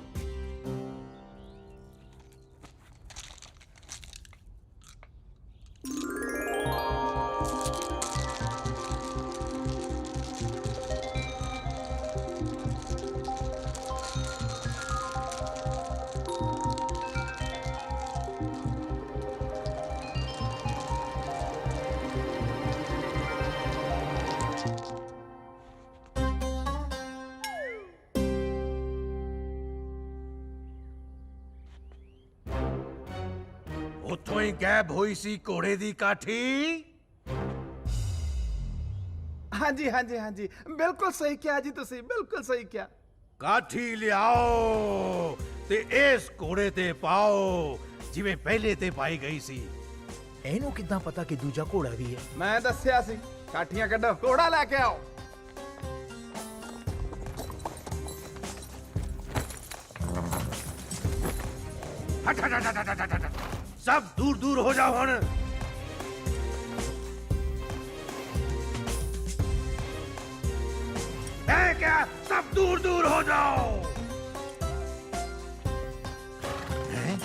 ਉੱਥੋਂ ਹੀ ਗਾਇਬ ਹੋਈ ਸੀ ਘੋੜੇ ਦੀ ਕਾਠੀ। ਹਾਂਜੀ ਹਾਂਜੀ ਹਾਂਜੀ, ਬਿਲਕੁਲ ਸਹੀ ਕਿਹਾ ਜੀ ਤੁਸੀਂ, ਬਿਲਕੁਲ ਸਹੀ ਕਿਹਾ। ਕਾਠੀ ਲਿਆਓ ਤੇ ਇਸ ਘੋੜੇ ਤੇ ਪਾਓ ਜਿਵੇਂ ਪਹਿਲੇ ਤੇ ਪਾਈ ਗਈ ਸੀ। ਇਹਨੂੰ ਕਿੱਦਾਂ ਪਤਾ ਕਿ ਦੂਜਾ ਘੋੜਾ ਵੀ ਹੈ? ਮੈਂ ਦੱਸਿਆ ਸੀ, ਕਾਠੀਆਂ ਕੱਢੋ, ਘੋੜਾ ਲੈ ਕੇ ਆਓ। सब दूर दूर हो जाओ हण। है क्या? सब दूर दूर हो जाओ। हैं?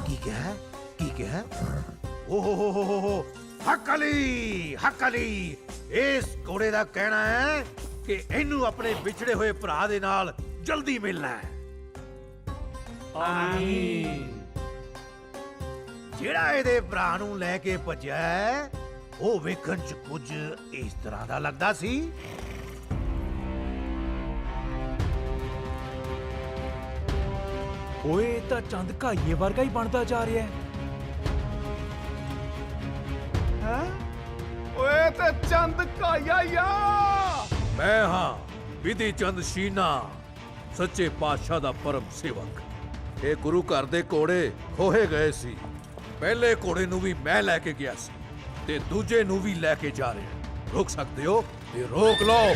की क्या है? की क्या है? हो ਹੱਕਲੀ ਇਸ ਘੋੜੇ ਦਾ ਕਹਿਣਾ ਹੈ ਕਿ ਇਹਨੂੰ ਆਪਣੇ ਵਿਛੜੇ ਹੋਏ ਭਰਾ ਦੇ ਨਾਲ ਜਲਦੀ ਮਿਲਣਾ ਹੈ। ਆਮੀਨ। ਜਿਹੜਾ ਇਹਦੇ ਭਰਾ ਨੂੰ ਲੈ ਕੇ ਭੱਜਿਆ ਹੈ, ਉਹ ਵੇਖਣ ਚ ਕੁਝ ਇਸ ਤਰ੍ਹਾਂ ਦਾ ਲੱਗਦਾ ਸੀ। ਓਏ ਤਾਂ ਚੰਦ ਘਾਈਏ ਵਰਗਾ ਹੀ ਬਣਦਾ ਜਾ ਰਿਹਾ ਹੈ। ਓਏ ਤੇ ਚੰਦ ਕਾਇਆ। ਮੈਂ ਹਾਂ ਵਿਧੀ ਚੰਦ ਸ਼ੀਨਾ, ਸੱਚੇ ਪਾਤਸ਼ਾਹ ਦਾ ਪਰਮ ਸੇਵਕ। ਇਹ ਗੁਰੂ ਘਰ ਦੇ ਘੋੜੇ ਖੋਹੇ ਗਏ ਸੀ। ਪਹਿਲੇ ਘੋੜੇ ਨੂੰ ਵੀ ਮੈਂ ਲੈ ਕੇ ਗਿਆ ਸੀ ਤੇ ਦੂਜੇ ਨੂੰ ਵੀ ਲੈ ਕੇ ਜਾ ਰਿਹਾ। ਰੋਕ ਸਕਦੇ ਹੋ ਤੇ ਰੋਕ ਲਓ।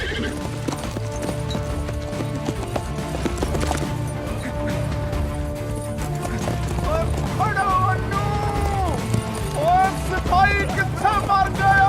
ਫੜੋ ਨੂੰ। ਓਏ ਸਿਪਾਹੀ ਕਿੱਥੇ ਮਰ ਗਿਆ?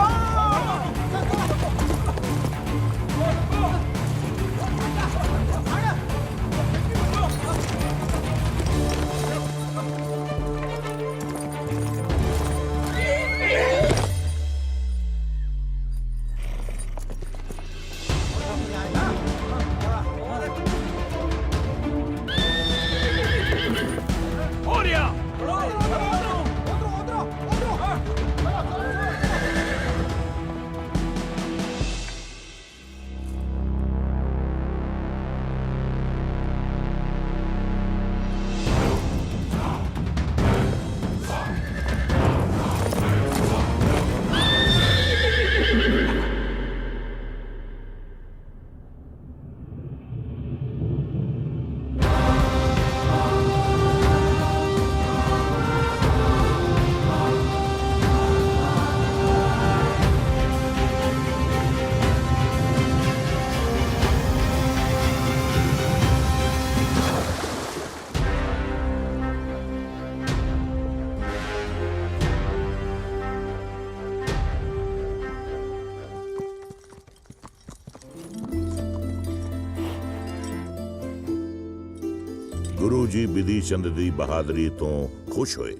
ਗੁਰੂ ਜੀ ਬਿਧੀ ਚੰਦ ਦੀ ਬਹਾਦਰੀ ਤੋਂ ਖੁਸ਼ ਹੋਏ।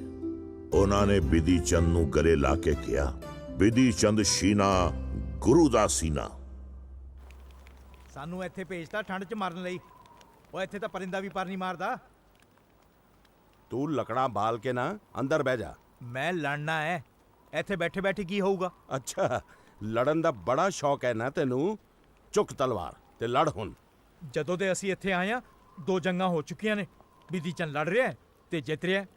ਉਹਨਾਂ ਨੇ ਬਿਧੀ ਚੰਦ ਨੂੰ ਗਲੇ ਲਾ ਕੇ ਕਿਹਾ, ਬਿਧੀ ਚੰਦ ਸ਼ੀਨਾ ਗੁਰੂ ਦਾ ਸੀਨਾ। ਸਾਨੂੰ ਇੱਥੇ ਭੇਜਤਾ ਠੰਡ 'ਚ ਮਰਨ ਲਈ। ਉਹ ਇੱਥੇ ਤਾਂ ਪਰਿੰਦਾ ਵੀ ਪਰ ਨਹੀਂ ਮਾਰਦਾ। ਤੂੰ ਲਕੜਾਂ ਬਾਲ ਕੇ ਨਾ ਅੰਦਰ ਬਹਿ ਜਾ। ਮੈਂ ਲੜਨਾ ਹੈ। ਇੱਥੇ ਬੈਠੇ ਬੈਠੇ ਕੀ ਹੋਊਗਾ? ਅੱਛਾ, ਲੜਨ ਦਾ ਬੜਾ ਸ਼ੌਕ ਹੈ ਨਾ ਤੈਨੂੰ? ਚੁੱਕ ਤਲਵਾਰ ਤੇ ਲੜ ਹੁਣ। ਜਦੋਂ ਦੇ ਅਸੀਂ ਇੱਥੇ ਆਏ ਆ 2 ਜੰਗਾਂ ਹੋ ਚੁੱਕੀਆਂ ਨੇ। ਬਿਧੀ ਚੰਦ ਲੜ ਰਿਹਾ ਹੈ ਤੇ ਜਿੱਤ ਰਿਹਾ ਹੈ।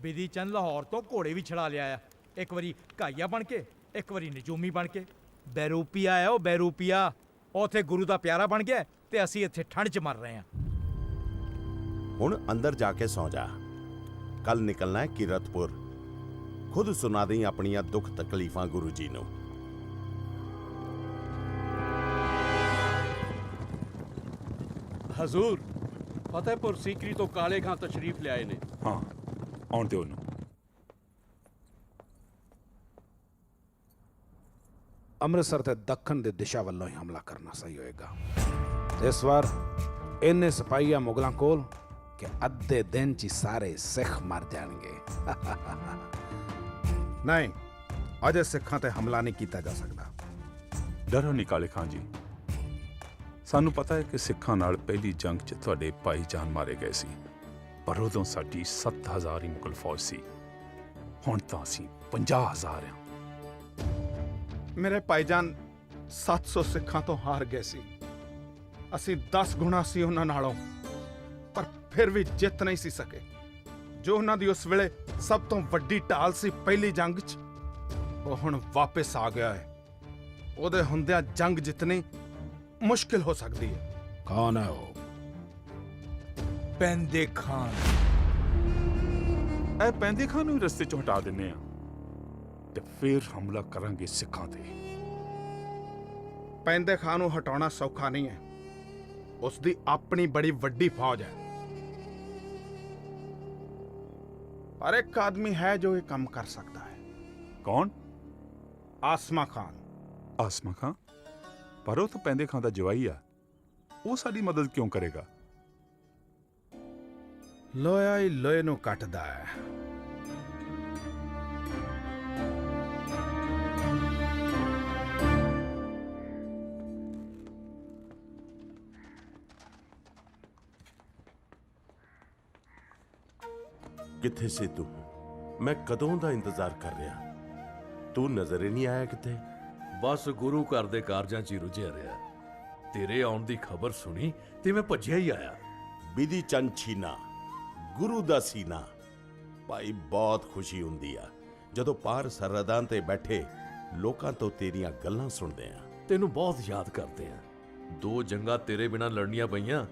ਬਿਧੀ ਚੰਦ ਲਾਹੌਰ ਤੋਂ ਘੋੜੇ ਵੀ ਛੜਾ ਲਿਆ ਆ। ਇੱਕ ਵਾਰੀ ਘਾਈਆ ਬਣ ਕੇ, ਇੱਕ ਵਾਰੀ ਨਜੂਮੀ ਬਣ ਕੇ। ਬੈਰੂਪੀਆ ਹੈ ਉਹ, ਬੈਰੂਪੀਆ। ਉਹ ਉੱਥੇ ਗੁਰੂ ਦਾ ਪਿਆਰਾ ਬਣ ਗਿਆ ਤੇ ਅਸੀਂ ਇੱਥੇ ਠੰਡ 'ਚ ਮਰ ਰਹੇ ਹਾਂ। ਹੁਣ ਅੰਦਰ ਜਾ ਕੇ ਸੌਂ ਜਾ। ਕੱਲ ਨਿਕਲਣਾ ਹੈ ਕੀਰਤਪੁਰ। ਖੁਦ ਸੁਣਾ ਦੇਈਂ ਆਪਣੀਆਂ ਦੁੱਖ ਤਕਲੀਫਾਂ ਗੁਰੂ ਜੀ ਨੂੰ। ਹਜ਼ੂਰ, ਫਤਿਹਪੁਰ ਸੀਕਰੀ ਤੋਂ ਕਾਲੇ ਖਾਂ ਤਸ਼ਰੀਫ ਲਿਆਏ ਨੇ। ਹਾਂ, ਆਉਣ ਦਿਓ ਉਹਨੂੰ। ਅੰਮ੍ਰਿਤਸਰ ਤੇ ਦੱਖਣ ਦੇ ਦਿਸ਼ਾ ਵੱਲੋਂ ਹੀ ਹਮਲਾ ਕਰਨਾ ਸਹੀ ਹੋਏਗਾ। ਇਸ ਵਾਰ ਇੰਨੇ ਸਿਪਾਹੀਆਂ ਮੁਗਲਾਂ ਕੋਲ ਕਿ ਅੱਧੇ ਦਿਨ 'ਚ ਹੀ ਸਾਰੇ ਸਿੱਖ ਮਰ ਜਾਣਗੇ। ਨਹੀਂ, ਅਜੇ ਸਿੱਖਾਂ ਤੇ ਹਮਲਾ ਨਹੀਂ ਕੀਤਾ ਜਾ ਸਕਦਾ। ਡਰੋ ਨਹੀਂ ਕਾਲੇ ਖਾਂ ਜੀ। ਸਾਨੂੰ ਪਤਾ ਹੈ ਕਿ ਸਿੱਖਾਂ ਨਾਲ ਪਹਿਲੀ ਜੰਗ 'ਚ ਤੁਹਾਡੇ ਭਾਈ ਜਾਨ ਮਾਰੇ ਗਏ ਸੀ, ਪਰ ਉਦੋਂ ਸਾਡੀ 7000 ਹੀ ਮੁਗਲ ਫੌਜ ਸੀ। ਹੁਣ ਤਾਂ ਅਸੀਂ 50000 ਹਾਂ। ਮੇਰੇ ਭਾਈਜਾਨ 700 ਸਿੱਖਾਂ ਤੋਂ ਹਾਰ ਗਏ ਸੀ। ਅਸੀਂ 10 ਗੁਣਾ ਸੀ ਉਹਨਾਂ ਨਾਲੋਂ, ਪਰ ਫਿਰ ਵੀ ਜਿੱਤ ਨਹੀਂ ਸੀ ਸਕੇ। ਜੋ ਉਹਨਾਂ ਦੀ ਉਸ ਵੇਲੇ ਸਭ ਤੋਂ ਵੱਡੀ ਢਾਲ ਸੀ ਪਹਿਲੀ ਜੰਗ 'ਚ, ਉਹ ਹੁਣ ਵਾਪਸ ਆ ਗਿਆ ਹੈ। ਉਹਦੇ ਹੁੰਦਿਆਂ ਜੰਗ ਜਿੱਤਣੀ ਮੁਸ਼ਕਿਲ ਹੋ ਸਕਦੀ ਹੈ। ਕੌਣ ਹੈ ਉਹ? ਪੈਂਦੇ ਖਾਨ। ਇਹ ਪੈਂਦੇ ਖਾਨ ਨੂੰ ਰਸਤੇ 'ਚੋਂ ਹਟਾ ਦਿੰਨੇ ਆ ਤੇ ਫਿਰ ਹਮਲਾ ਕਰਾਂਗੇ ਸਿੱਖਾਂ ਤੇ। ਪੈਂਦੇ ਖਾਨ ਨੂੰ ਹਟਾਉਣਾ ਸੌਖਾ ਨਹੀਂ ਹੈ। ਉਸ ਦੀ ਆਪਣੀ ਬੜੀ ਵੱਡੀ ਫੌਜ ਹੈ। ਪਰ ਇੱਕ ਆਦਮੀ ਹੈ ਜੋ ਇਹ ਕੰਮ ਕਰ ਸਕਦਾ ਹੈ। ਕੌਣ? ਆਸਮਾ ਖਾਨ। ਆਸਮਾ ਖਾਂ? ਪਰ ਉਹ ਤਾਂ ਪੈਂਦੇ ਖਾਂ ਦਾ ਜਵਾਈ ਆ। ਉਹ ਸਾਡੀ ਮਦਦ ਕਿਉਂ ਕਰੇਗਾ? ਲੋਹਾ ਹੀ ਲੋਹੇ ਨੂੰ ਕੱਟਦਾ ਹੈ। ਕਿੱਥੇ ਸੀ ਤੂੰ? ਮੈਂ ਕਦੋਂ ਦਾ ਇੰਤਜ਼ਾਰ ਕਰ ਰਿਹਾ। ਤੂੰ ਨਜ਼ਰ ਹੀ ਨਹੀਂ ਆਇਆ ਕਿਤੇ। ਬਸ ਗੁਰੂ ਘਰ ਦੇ ਕਾਰਜਾਂ 'ਚ ਹੀ ਰੁੱਝਿਆ ਰਿਹਾ। ਤੇਰੇ ਆਉਣ ਦੀ ਖਬਰ ਸੁਣੀ ਤੇ ਮੈਂ ਭੱਜਿਆ ਹੀ ਆਇਆ। ਬਿਧੀ ਚੰਦ ਛੀਨਾ ਗੁਰੂ ਦਾ ਸੀਨਾ। ਭਾਈ, ਬਹੁਤ ਖੁਸ਼ੀ ਹੁੰਦੀ ਆ ਜਦੋਂ ਪਾਰ ਸਰਹੱਦਾਂ ਤੇ ਬੈਠੇ ਲੋਕਾਂ ਤੋਂ ਤੇਰੀਆਂ ਗੱਲਾਂ ਸੁਣਦੇ ਆ। ਤੈਨੂੰ ਬਹੁਤ ਯਾਦ ਕਰਦੇ ਆ। 2 ਜੰਗਾਂ ਤੇਰੇ ਬਿਨਾਂ ਲੜਨੀਆਂ ਪਈਆਂ।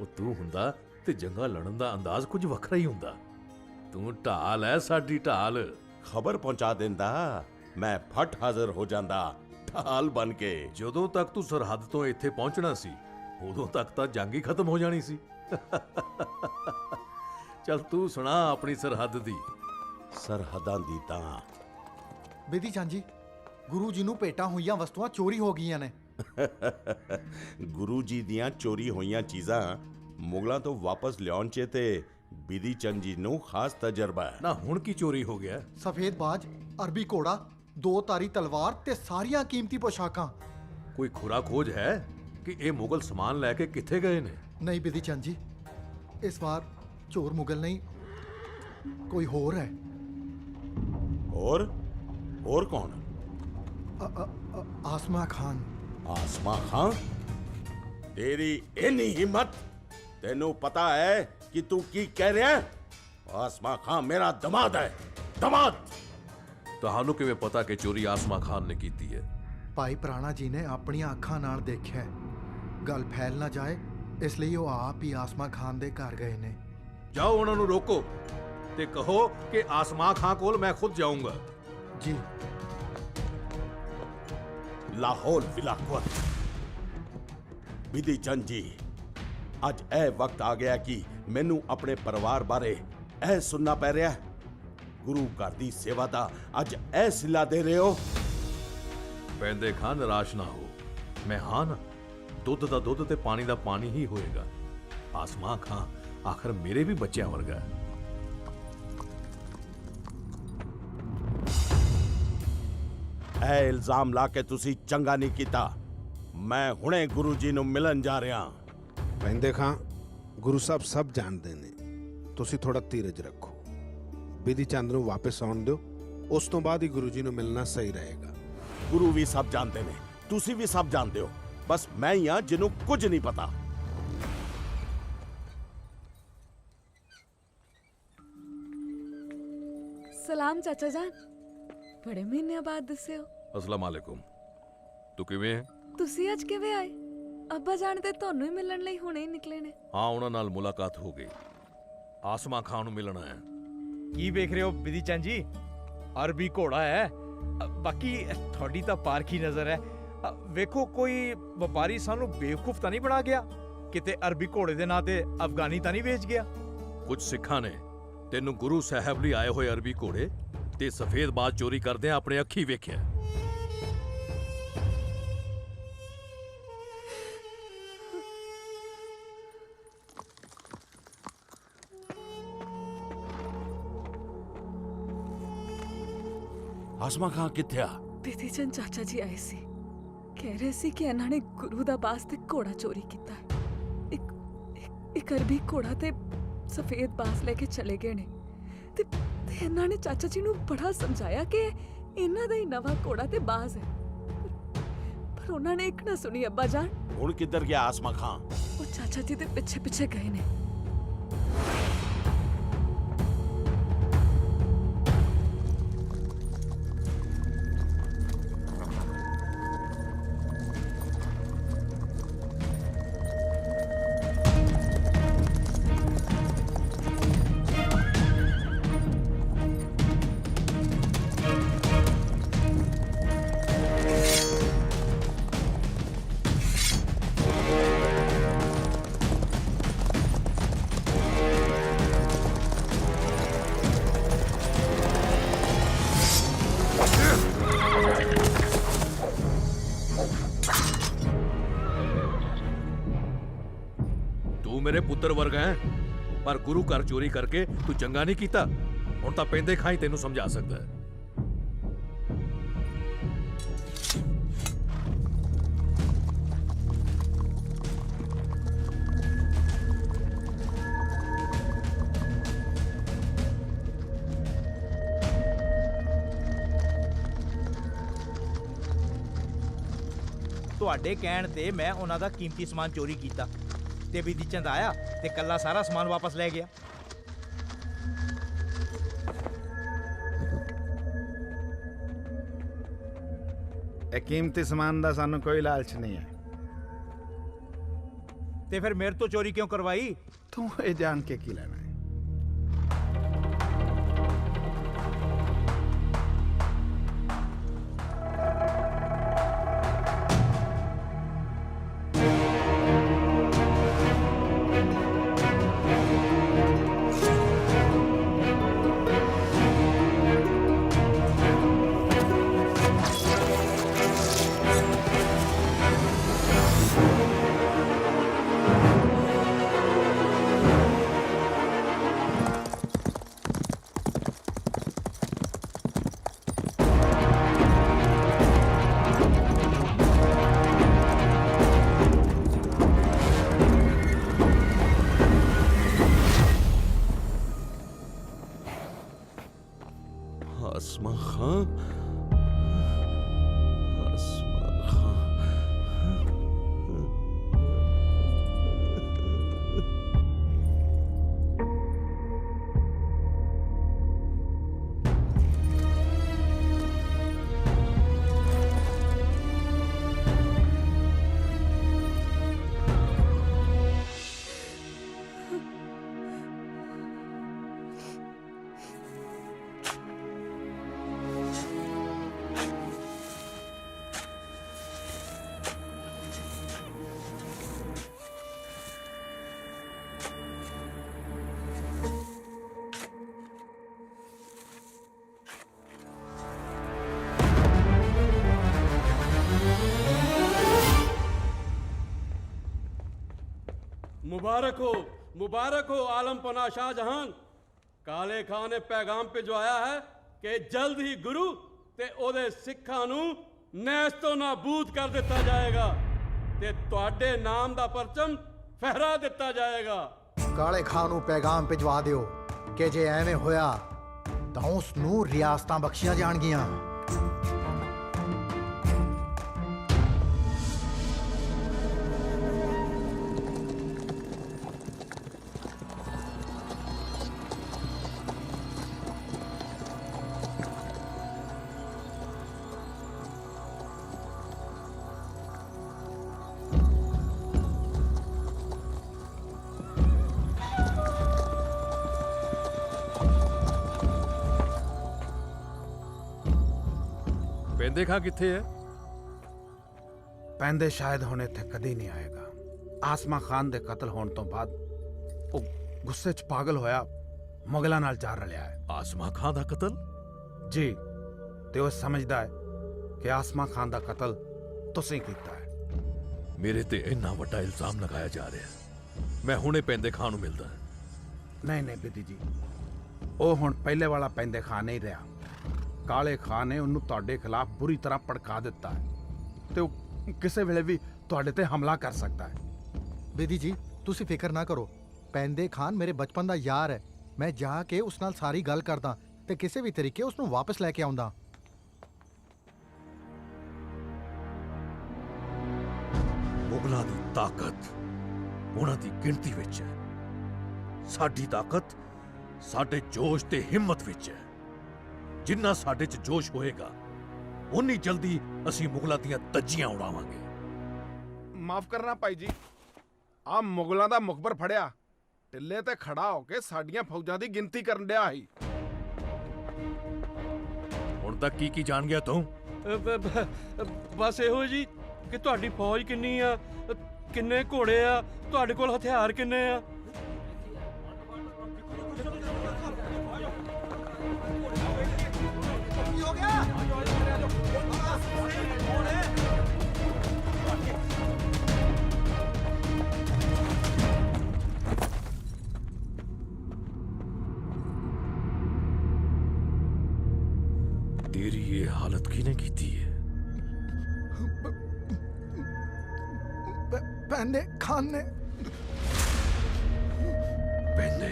ਉਹ ਤੂੰ ਹੁੰਦਾ ਤੇ ਜੰਗਾਂ ਲੜਨ ਦਾ ਅੰਦਾਜ਼ ਕੁਝ ਵੱਖਰਾ ਹੀ ਹੁੰਦਾ। ਤੂੰ ਢਾਲ ਹੈ, ਸਾਡੀ ਢਾਲ। ਖਬਰ ਪਹੁੰਚਾ ਦਿੰਦਾ, ਮੈਂ ਫਟ ਹਾਜ਼ਰ ਹੋ ਜਾਂਦਾ ਢਾਲ ਬਣ ਕੇ। ਜਦੋਂ ਤੱਕ ਤੂੰ ਸਰਹੱਦ ਤੋਂ ਇੱਥੇ ਪਹੁੰਚਣਾ ਸੀ, ਉਦੋਂ ਤੱਕ ਤਾਂ ਜੰਗ ਹੀ ਖਤਮ ਹੋ ਜਾਣੀ ਸੀ। ਚੱਲ ਤੂੰ ਸੁਣਾ ਆਪਣੀ ਸਰਹੱਦ ਦੀ। ਸਰਹੱਦਾਂ ਦੀ ਤਾਂ ਬਿਧੀ ਚੰਦ ਜੀ, ਗੁਰੂ ਜੀ ਨੂੰ ਭੇਟਾਂ ਹੋਈਆਂ ਵਸਤੂਆਂ ਚੋਰੀ ਹੋ ਗਈਆਂ ਨੇ। ਗੁਰੂ ਜੀ ਦੀਆਂ ਚੋਰੀ ਹੋਈਆਂ ਚੀਜ਼ਾਂ ਮੁਗਲਾਂ ਤੋਂ ਵਾਪਸ ਲਿਆਉਣ 'ਚ ਤੇ ਬਿਧੀ ਚੰਦ ਜੀ ਨੂੰ ਖਾਸ ਤਜਰਬਾ ਹੈ। ਨਾ ਹੁਣ ਕੀ ਚੋਰੀ ਹੋ ਗਿਆ? ਸਫੇਦ ਬਾਜ, ਅਰਬੀ ਘੋੜਾ, 2 ਤਾਰੀ ਤਲਵਾਰ ਤੇ ਸਾਰੀਆਂ ਕੀਮਤੀ ਪੋਸ਼ਾਕਾਂ। ਕੋਈ ਖੁਰਾ ਖੋਜ ਹੈ ਕਿ ਇਹ ਮੁਗਲ ਸਮਾਨ ਲੈ ਕੇ ਕਿੱਥੇ ਗਏ ਨੇ? ਨਹੀਂ ਬਿਧੀ ਚੰਦ ਜੀ, ਇਸ ਵਾਰ ਚੋਰ ਮੁਗਲ ਨਹੀਂ, ਕੋਈ ਹੋਰ ਹੈ। ਹੋਰ ਕੌਣ? ਆਸਮਾ ਖਾਨ। ਆਸਮਾ ਖਾਂ? ਤੇਰੀ ਇੰਨੀ ਹਿੰਮਤ? ਤੈਨੂੰ ਪਤਾ ਹੈ ਕਿ ਤੂੰ ਕੀ ਕਹਿ ਰਿਹਾ? ਆਸਮਾ ਖਾਂ ਮੇਰਾ ਦਮਾਦ ਹੈ। ਦਮਾਦ। ਤੁਹਾਨੂੰ ਕਿਵੇਂ ਪਤਾ ਕਿ ਚੋਰੀ ਆਸਮਾ ਖਾਨ ਨੇ ਕੀਤੀ ਹੈ? ਭਾਈ ਪ੍ਰਾਣਾ ਜੀ ਨੇ ਆਪਣੀਆਂ ਅੱਖਾਂ ਨਾਲ ਦੇਖਿਆ। ਗੱਲ ਫੈਲ ਨਾ ਜਾਏ, ਇਸ ਲਈ ਉਹ ਆਪ ਹੀ ਆਸਮਾ ਖਾਨ ਦੇ ਘਰ ਗਏ ਨੇ। ਜਾਓ ਉਹਨਾਂ ਨੂੰ ਰੋਕੋ ਤੇ ਕਹੋ ਕਿ ਆਸਮਾ ਖਾਨ ਕੋਲ ਮੈਂ ਖੁਦ ਜਾਊਂਗਾ। ਜੀ। ਲਾਹੌਰ ਵਿਲਾਕਵਤ। ਬਿਧੀ ਚੰਦ ਜੀ, ਅੱਜ ਇਹ ਵਕਤ ਆ ਗਿਆ ਕਿ ਮੈਨੂੰ ਆਪਣੇ ਪਰਿਵਾਰ ਬਾਰੇ ਇਹ ਸੁਣਨਾ ਪੈ ਰਿਹਾ। ਗੁਰੂ ਘਰ ਦੀ ਸੇਵਾ ਦਾ ਅੱਜ ਇਹ ਸਿਲਾ ਦੇ ਰਹੇ ਹੋ। ਪੈਂਦੇ ਖਾਨ, ਨਿਰਾਸ਼ ਨਾ ਹੋ। ਮੈਂ ਹਾਂ ਨਾ, ਦੁੱਧ ਦਾ ਦੁੱਧ ਤੇ ਪਾਣੀ ਦਾ ਪਾਣੀ ਹੀ ਹੋਏਗਾ। ਆਸਮਾ ਖਾਂ ਆਖਰ ਮੇਰੇ ਵੀ ਬੱਚਿਆਂ ਵਰਗਾ ਹੈ। ਇਹ ਇਲਜ਼ਾਮ ਲਾ ਕੇ ਤੁਸੀਂ ਚੰਗਾ ਨਹੀਂ ਕੀਤਾ। ਮੈਂ ਹੁਣੇ ਗੁਰੂ ਜੀ ਨੂੰ ਮਿਲਣ ਜਾ ਰਿਹਾ। ਪੈਂਦੇ ਖਾਂ ਗੁਰੂ ਸਾਹਿਬ ਸਭ ਜਾਣਦੇ ਨੇ, ਤੁਸੀਂ ਥੋੜਾ ਧੀਰਜ ਰੱਖੋ। ਬਿਧੀ ਚੰਦ ਨੂੰ ਵਾਪਸ ਆਉਣ ਦਿਓ, ਉਸ ਤੋਂ ਬਾਅਦ ਹੀ ਗੁਰੂ ਜੀ ਨੂੰ ਮਿਲਣਾ ਸਹੀ ਰਹੇਗਾ। ਗੁਰੂ ਵੀ ਸਭ ਜਾਣਦੇ ਨੇ, ਤੁਸੀਂ ਵੀ ਸਭ ਜਾਣਦੇ ਹੋ, ਬਸ ਮੈਂ ਹੀ ਹਾਂ ਜਿਹਨੂੰ ਕੁਝ ਨਹੀਂ ਪਤਾ। ਸਲਾਮ ਚਾਚਾ ਜਾਨ, ਬੜੇ ਮਹੀਨਿਆਂ ਬਾਅਦ ਦੱਸਿਓ। ਅਸਲਾਮ ਅਲੈਕੁਮ। ਤੂੰ ਕਿਵੇਂ ਹੈ? ਤੁਸੀਂ ਅੱਜ ਕਿਵੇਂ ਆਏ? ਅੱਬਾ ਜਾਨ ਤੇ ਤੁਹਾਨੂੰ ਹੀ ਮਿਲਣ ਲਈ ਹੁਣੇ ਹੀ ਨਿਕਲੇ ਨੇ। ਹਾਂ, ਉਹਨਾਂ ਨਾਲ ਮੁਲਾਕਾਤ ਹੋ ਗਈ। ਆਸਮਾ ਖਾਨ ਨੂੰ ਮਿਲਣਾ ਹੈ। ਕੀ ਵੇਖ ਰਹੇ ਹੋ ਬਿਧੀ ਚੰਦ ਜੀ? ਅਰਬੀ ਘੋੜਾ ਹੈ। ਬਾਕੀ ਤੁਹਾਡੀ ਤਾਂ ਪਾਰਖੀ ਨਜ਼ਰ ਹੈ। ਵੇਖੋ ਕੋਈ ਵਪਾਰੀ ਸਾਨੂੰ ਬੇਵਕੂਫ ਤਾਂ ਨਹੀਂ ਬਣਾ ਗਿਆ? ਕਿਤੇ ਅਰਬੀ ਘੋੜੇ ਦੇ ਨਾਂ ਤੇ ਅਫਗਾਨੀ ਤਾਂ ਨਹੀਂ ਵੇਚ ਗਿਆ? ਕੁਝ ਸਿੱਖਾਂ ਨੇ ਤੈਨੂੰ ਗੁਰੂ ਸਾਹਿਬ ਲਈ ਆਏ ਹੋਏ ਅਰਬੀ ਘੋੜੇ ਤੇ ਸਫੇਦ ਬਾਜ ਚੋਰੀ ਕਰਦਿਆਂ ਆਪਣੇ ਅੱਖੀ ਵੇਖਿਆ। ਆਸਮਾ ਖਾਂ ਕਿੱਥੇ ਆ? ਬਿਧੀ ਚੰਦ ਚਾਚਾ ਜੀ ਆਏ ਸੀ, ਕਹਿ ਰਹੇ ਸੀ ਕਿ ਇਹਨਾਂ ਨੇ ਗੁਰੂ ਦਾ ਬਾਸ ਤੇ ਘੋੜਾ ਚੋਰੀ ਕੀਤਾ ਹੈ। ਇੱਕ ਅਰਬੀ ਘੋੜਾ ਤੇ ਸਫੇਦ ਬਾਸ ਲੈ ਕੇ ਚਲੇ ਗਏ ਨੇ ਤੇ ਇਹਨਾਂ ਨੇ ਚਾਚਾ ਜੀ ਨੂੰ ਬੜਾ ਸਮਝਾਇਆ ਕਿ ਇਹਨਾਂ ਦਾ ਹੀ ਨਵਾਂ ਘੋੜਾ ਤੇ ਬਾਜ਼ ਹੈ, ਪਰ ਉਹਨਾਂ ਨੇ ਇੱਕ ਨਾ ਸੁਣੀ। ਅੱਬਾ ਜਾਨ ਹੁਣ ਕਿੱਧਰ ਗਿਆ ਆਸਮਾ ਖਾਂ? ਉਹ ਚਾਚਾ ਜੀ ਦੇ ਪਿੱਛੇ ਪਿੱਛੇ ਗਏ ਨੇ। ਤੂੰ ਮੇਰੇ ਪੁੱਤਰ ਵਰਗਾ ਹੈ, ਪਰ ਗੁਰੂ ਘਰ ਚੋਰੀ ਕਰਕੇ ਤੂੰ ਚੰਗਾ ਨਹੀਂ ਕੀਤਾ। ਹੁਣ ਤਾਂ ਪੈਂਦੇ ਖਾਂ ਹੀ ਤੈਨੂੰ ਸਮਝਾ ਸਕਦਾ ਹੈ। ਤੁਹਾਡੇ ਕਹਿਣ ਤੇ ਮੈਂ ਉਹਨਾਂ ਦਾ ਕੀਮਤੀ ਸਮਾਨ ਚੋਰੀ ਕੀਤਾ ਤੇ ਬਿਧੀ ਚੰਦ ਆਇਆ ਤੇ ਕੱਲਾ ਸਾਰਾ ਸਮਾਨ ਵਾਪਸ ਲੈ ਗਿਆ। ਇਹ ਕੀਮਤੀ ਸਮਾਨ ਦਾ ਸਾਨੂੰ ਕੋਈ ਲਾਲਚ ਨਹੀਂ ਹੈ। ਤੇ ਫਿਰ ਮੇਰੇ ਤੋਂ ਚੋਰੀ ਕਿਉਂ ਕਰਵਾਈ? ਤੂੰ ਇਹ ਜਾਣ ਕੇ ਕੀ ਲੈਣਾ ਹੈ? आसमा खां, आसमा खां। मुबारक हो मुबारक हो आलमपना शाहजहां। काले खां ने पैगाम भिजवाया है कि जल्द ही गुरु ते ओदे सिखां नू नैस तो नाबूद कर दिता जाएगा ते तुहाडे नाम दा परचम फहरा दिता जाएगा। ਕਾਲੇ ਖਾਂ ਨੂੰ ਪੈਗਾਮ ਭਿਜਵਾ ਦਿਓ ਕਿ ਜੇ ਐਵੇਂ ਹੋਇਆ ਤਾਂ ਉਸ ਨੂੰ ਰਿਆਸਤਾਂ ਬਖਸ਼ੀਆਂ ਜਾਣਗੀਆਂ। ਪੈਂਦੇ ਖਾਂ ਕਿੱਥੇ ਹੈ? ਪੈਂਦੇ ਸ਼ਾਇਦ ਹੁਣ ਇੱਥੇ ਕਦੇ ਨਹੀਂ ਆਏਗਾ। ਆਸਮਾ ਖਾਨ ਦੇ ਕਤਲ ਹੋਣ ਤੋਂ ਬਾਅਦ ਉਹ ਗੁੱਸੇ 'ਚ ਪਾਗਲ ਹੋਇਆ ਮੁਗਲਾਂ ਨਾਲ ਜਾ ਰਲਿਆ ਹੈ। ਆਸਮਾ ਖਾਂ ਦਾ ਕਤਲ? ਜੀ, ਤੇ ਉਹ ਸਮਝਦਾ ਹੈ ਕਿ ਆਸਮਾ ਖਾਨ ਦਾ ਕਤਲ ਤੁਸੀਂ ਕੀਤਾ ਹੈ। ਮੇਰੇ ਤੇ ਇੰਨਾ ਵੱਡਾ ਇਲਜ਼ਾਮ ਲਗਾਇਆ ਜਾ ਰਿਹਾ ਹੈ। ਮੈਂ ਹੁਣੇ ਪੈਂਦੇ ਖਾਂ ਨੂੰ ਮਿਲਦਾ। ਨਹੀਂ ਨਹੀਂ ਬੇਦੀ ਜੀ, ਉਹ ਹੁਣ ਪਹਿਲੇ ਵਾਲਾ ਪੈਂਦੇ ਖਾਨ ਨਹੀਂ ਰਿਹਾ। ਕਾਲੇ ਖਾਨ ਨੇ ਉਹਨੂੰ ਤੁਹਾਡੇ ਖਿਲਾਫ ਬੁਰੀ ਤਰ੍ਹਾਂ ਭੜਕਾ ਦਿੱਤਾ ਹੈ ਤੇ ਉਹ ਕਿਸੇ ਵੇਲੇ ਵੀ ਤੁਹਾਡੇ ਤੇ ਹਮਲਾ ਕਰ ਸਕਦਾ ਹੈ। ਬੇਦੀ ਜੀ ਤੁਸੀਂ ਫਿਕਰ ਨਾ ਕਰੋ, ਪੈਂਦੇ ਖਾਨ ਮੇਰੇ ਬਚਪਨ ਦਾ ਯਾਰ ਹੈ। ਮੈਂ ਜਾ ਕੇ ਉਸ ਨਾਲ ਸਾਰੀ ਗੱਲ ਕਰਦਾ ਤੇ ਕਿਸੇ ਵੀ ਤਰੀਕੇ ਉਸ ਨੂੰ ਵਾਪਸ ਲੈ ਕੇ ਆਉਂਦਾ। ਮੁਗਲਾਂ ਦੀ ਤਾਕਤ ਉਹਨਾਂ ਦੀ ਗਿਣਤੀ ਵਿੱਚ ਹੈ। ਸਾਡੀ ਤਾਕਤ ਸਾਡੇ ਜੋਸ਼ ਤੇ ਹਿੰਮਤ ਵਿੱਚ ਹੈ। ਜਿੰਨਾ ਸਾਡੇ 'ਚ ਜੋਸ਼ ਹੋਏਗਾ ਉਨੀ ਜਲਦੀ ਅਸੀਂ ਮੁਗਲਾਂ ਦੀਆਂ ਧੱਜੀਆਂ ਉਡਾਵਾਂਗੇ। ਮਾਫ ਕਰਨਾ ਭਾਈ ਜੀ, ਆ ਮੁਗਲਾਂ ਦਾ ਮੁਖਬਰ ਫੜਿਆ ਟਿੱਲੇ ਤੇ ਖੜਾ ਹੋ ਕੇ ਸਾਡੀਆਂ ਫੌਜਾਂ ਦੀ ਗਿਣਤੀ ਕਰਨ ਡਿਆ ਸੀ। ਹੁਣ ਤੱਕ ਕੀ ਜਾਣ ਗਿਆ ਤੂੰ? ਬਸ ਇਹੋ ਜੀ ਕਿ ਤੁਹਾਡੀ ਫੌਜ ਕਿੰਨੀ ਆ, ਕਿੰਨੇ ਘੋੜੇ ਆ, ਤੁਹਾਡੇ ਕੋਲ ਹਥਿਆਰ ਕਿੰਨੇ ਆ। तेरी ये हालत किने कीती है? ਪੈਂਦੇ ਖਾਨ ਨੇ। ਪੈਂਦੇ,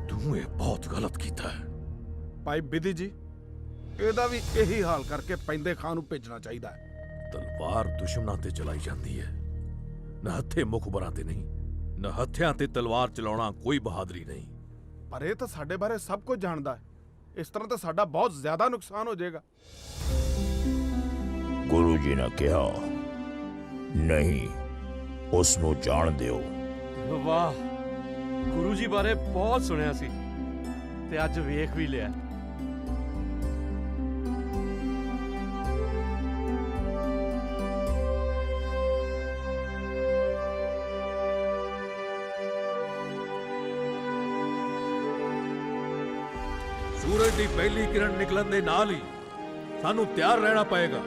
ਤੂੰ ਇਹ ਬਹੁਤ ਗਲਤ ਕੀਤਾ ਹੈ। ਭਾਈ ਬਿਧੀ ਜੀ, ਇਹਦਾ ਵੀ ਇਹੀ ਹਾਲ ਕਰਕੇ ਪੈਂਦੇ ਖਾਨ ਨੂੰ ਭੇਜਣਾ ਚਾਹੀਦਾ ਹੈ। ਤਲਵਾਰ ਦੁਸ਼ਮਣਾਂ ਤੇ ਚਲਾਈ ਜਾਂਦੀ ਹੈ, ਨਹੱਥੇ ਮੁਖਬਰਾਂ ਤੇ ਨਹੀਂ। ਨਹੱਥਿਆਂ ਤੇ ਤਲਵਾਰ ਚਲਾਉਣਾ ਕੋਈ ਬਹਾਦਰੀ ਨਹੀਂ। ਪਰ ਇਹ ਤਾਂ ਸਾਡੇ ਬਾਰੇ ਸਭ ਕੁਝ ਜਾਣਦਾ ਹੈ। ਇਸ ਤਰ੍ਹਾਂ ਤਾਂ ਸਾਡਾ ਬਹੁਤ ਜ਼ਿਆਦਾ ਨੁਕਸਾਨ ਹੋ ਜਾਏਗਾ। ਗੁਰੂ ਜੀ ਨੇ ਕਿਹਾ ਨਹੀਂ, ਉਸ ਨੂੰ ਜਾਣ ਦਿਓ। ਵਾਹ, ਗੁਰੂ ਜੀ ਬਾਰੇ ਬਹੁਤ ਸੁਣਿਆ ਸੀ ਤੇ ਅੱਜ ਵੇਖ ਵੀ ਲਿਆ। ਸੂਰਜ ਦੀ ਪਹਿਲੀ ਕਿਰਨ ਨਿਕਲਣ ਦੇ ਨਾਲ ਹੀ ਸਾਨੂੰ ਤਿਆਰ ਰਹਿਣਾ ਪਏਗਾ।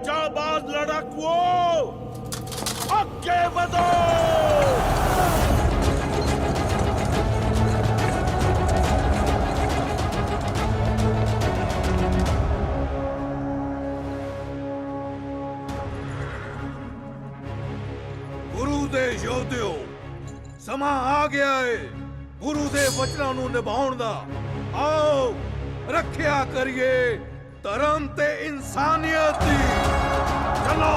जाबाज लड़ाकुओं, आगे बढ़ो। ਗੁਰੂ ਦੇ ਯੋਧਿਓ, ਸਮਾਂ ਆ ਗਿਆ ਏ ਗੁਰੂ ਦੇ ਵਚਨਾਂ ਨੂੰ ਨਿਭਾਉਣ ਦਾ। ਆਓ ਰੱਖਿਆ ਕਰੀਏ ਧਰਮ ਤੇ ਇਨਸਾਨੀਅਤ ਦੀ। ਚਲੋ।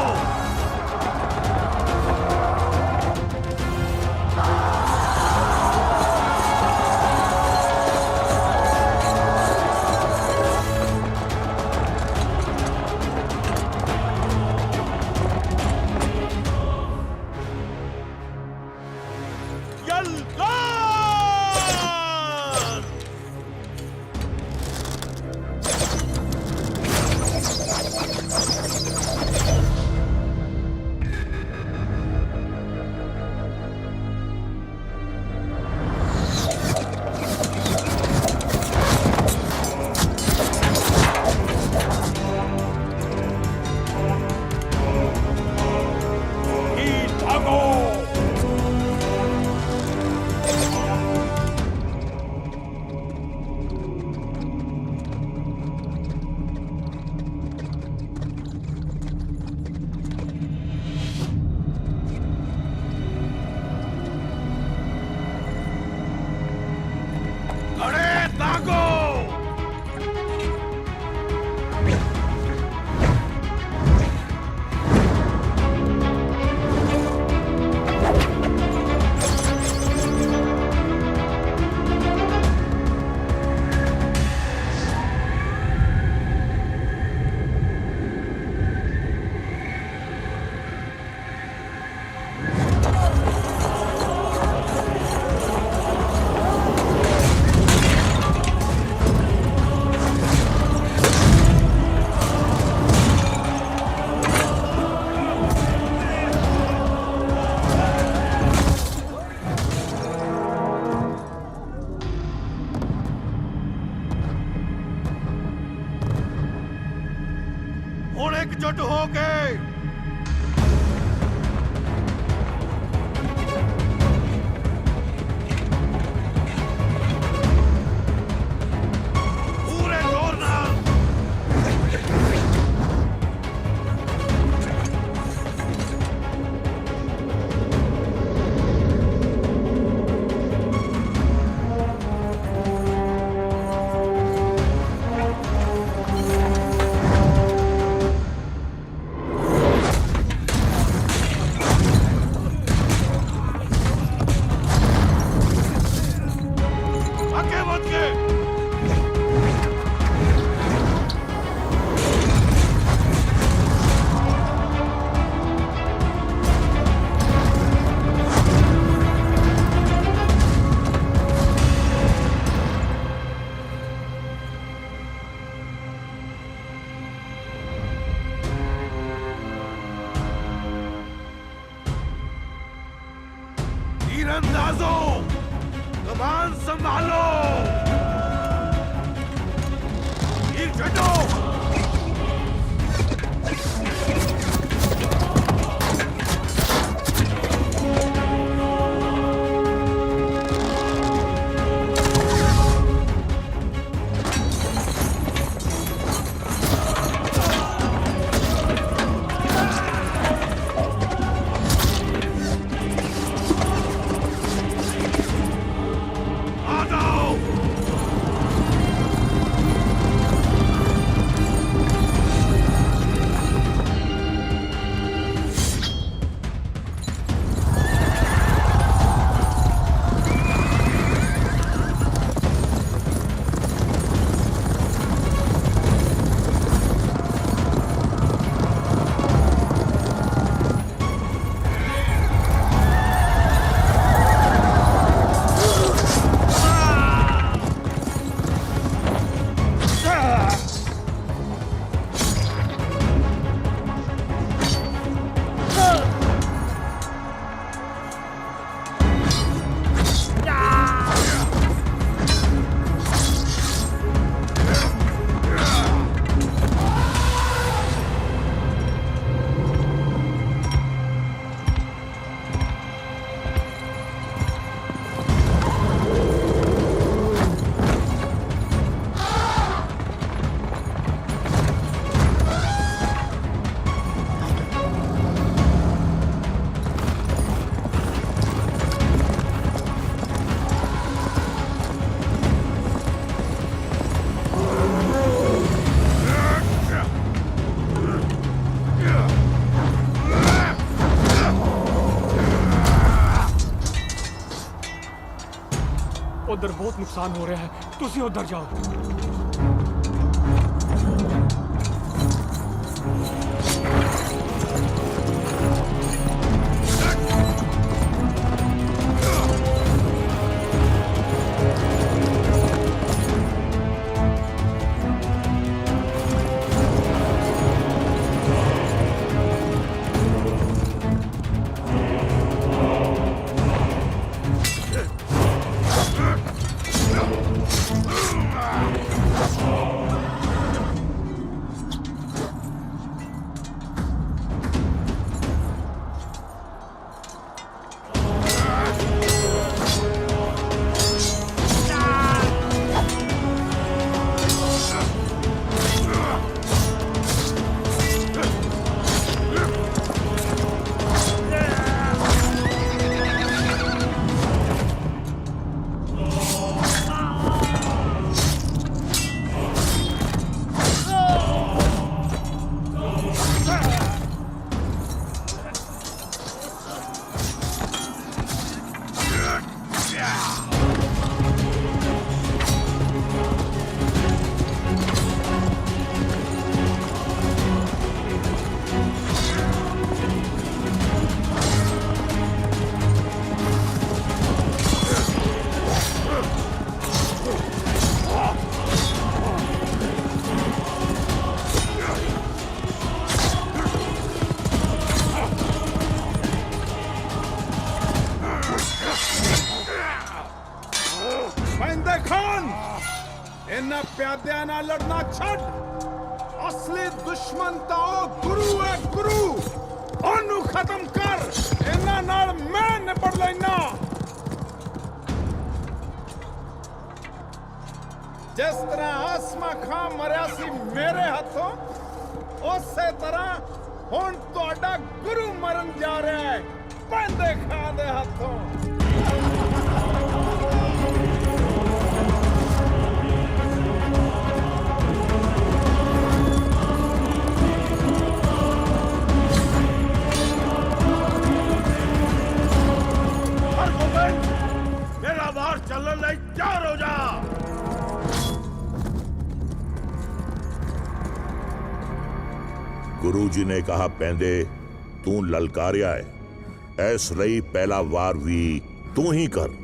ਹੁਣ ਇਕਜੁੱਟ ਹੋ ਕੇ ਪੂਰੇ ਜ਼ੋਰ ਨਾਲ तीरंदाजों, कमान संभालो। तीर छटो। ਅੰਦਰ ਬਹੁਤ ਨੁਕਸਾਨ ਹੋ ਰਿਹਾ ਹੈ ਤੁਸੀਂ ਉੱਧਰ ਜਾਓ ਮਹਿੰਦਰ ਖਾਨ ਇਹਨਾਂ ਪਿਆਦਿਆਂ ਨਾਲ ਲੜਨਾ ਛੱਡ ਅਸਲੀ ਦੁਸ਼ਮਣ ਤਾਂ ਉਹ ਗੁਰੂ ਹੈ ਗੁਰੂ ਉਹਨੂੰ ਖਤਮ ਕਰ ਇਹਨਾਂ ਨਾਲ ਮੈਂ ਨਿਬੜ ਲੈਣਾ ਜਿਸ ਤਰ੍ਹਾਂ ਆਸਮਾ ਖਾਨ ਮਰਿਆ ਸੀ ਮੇਰੇ ਹੱਥੋਂ ਉਸੇ ਤਰ੍ਹਾਂ ਹੁਣ ਤੁਹਾਡਾ ਗੁਰੂ ਮਰਨ ਜਾ ਰਿਹਾ ਹੈ ਮਹਿੰਦਰ ਖਾਨ ਦੇ ਹੱਥੋਂ मेरा वार चलने ਲਈ ਤਿਆਰ ਹੋ ਜਾ गुरु जी ने कहा पैंदे तू ललकारिया है इस ਲਈ पहला वार भी तू ही कर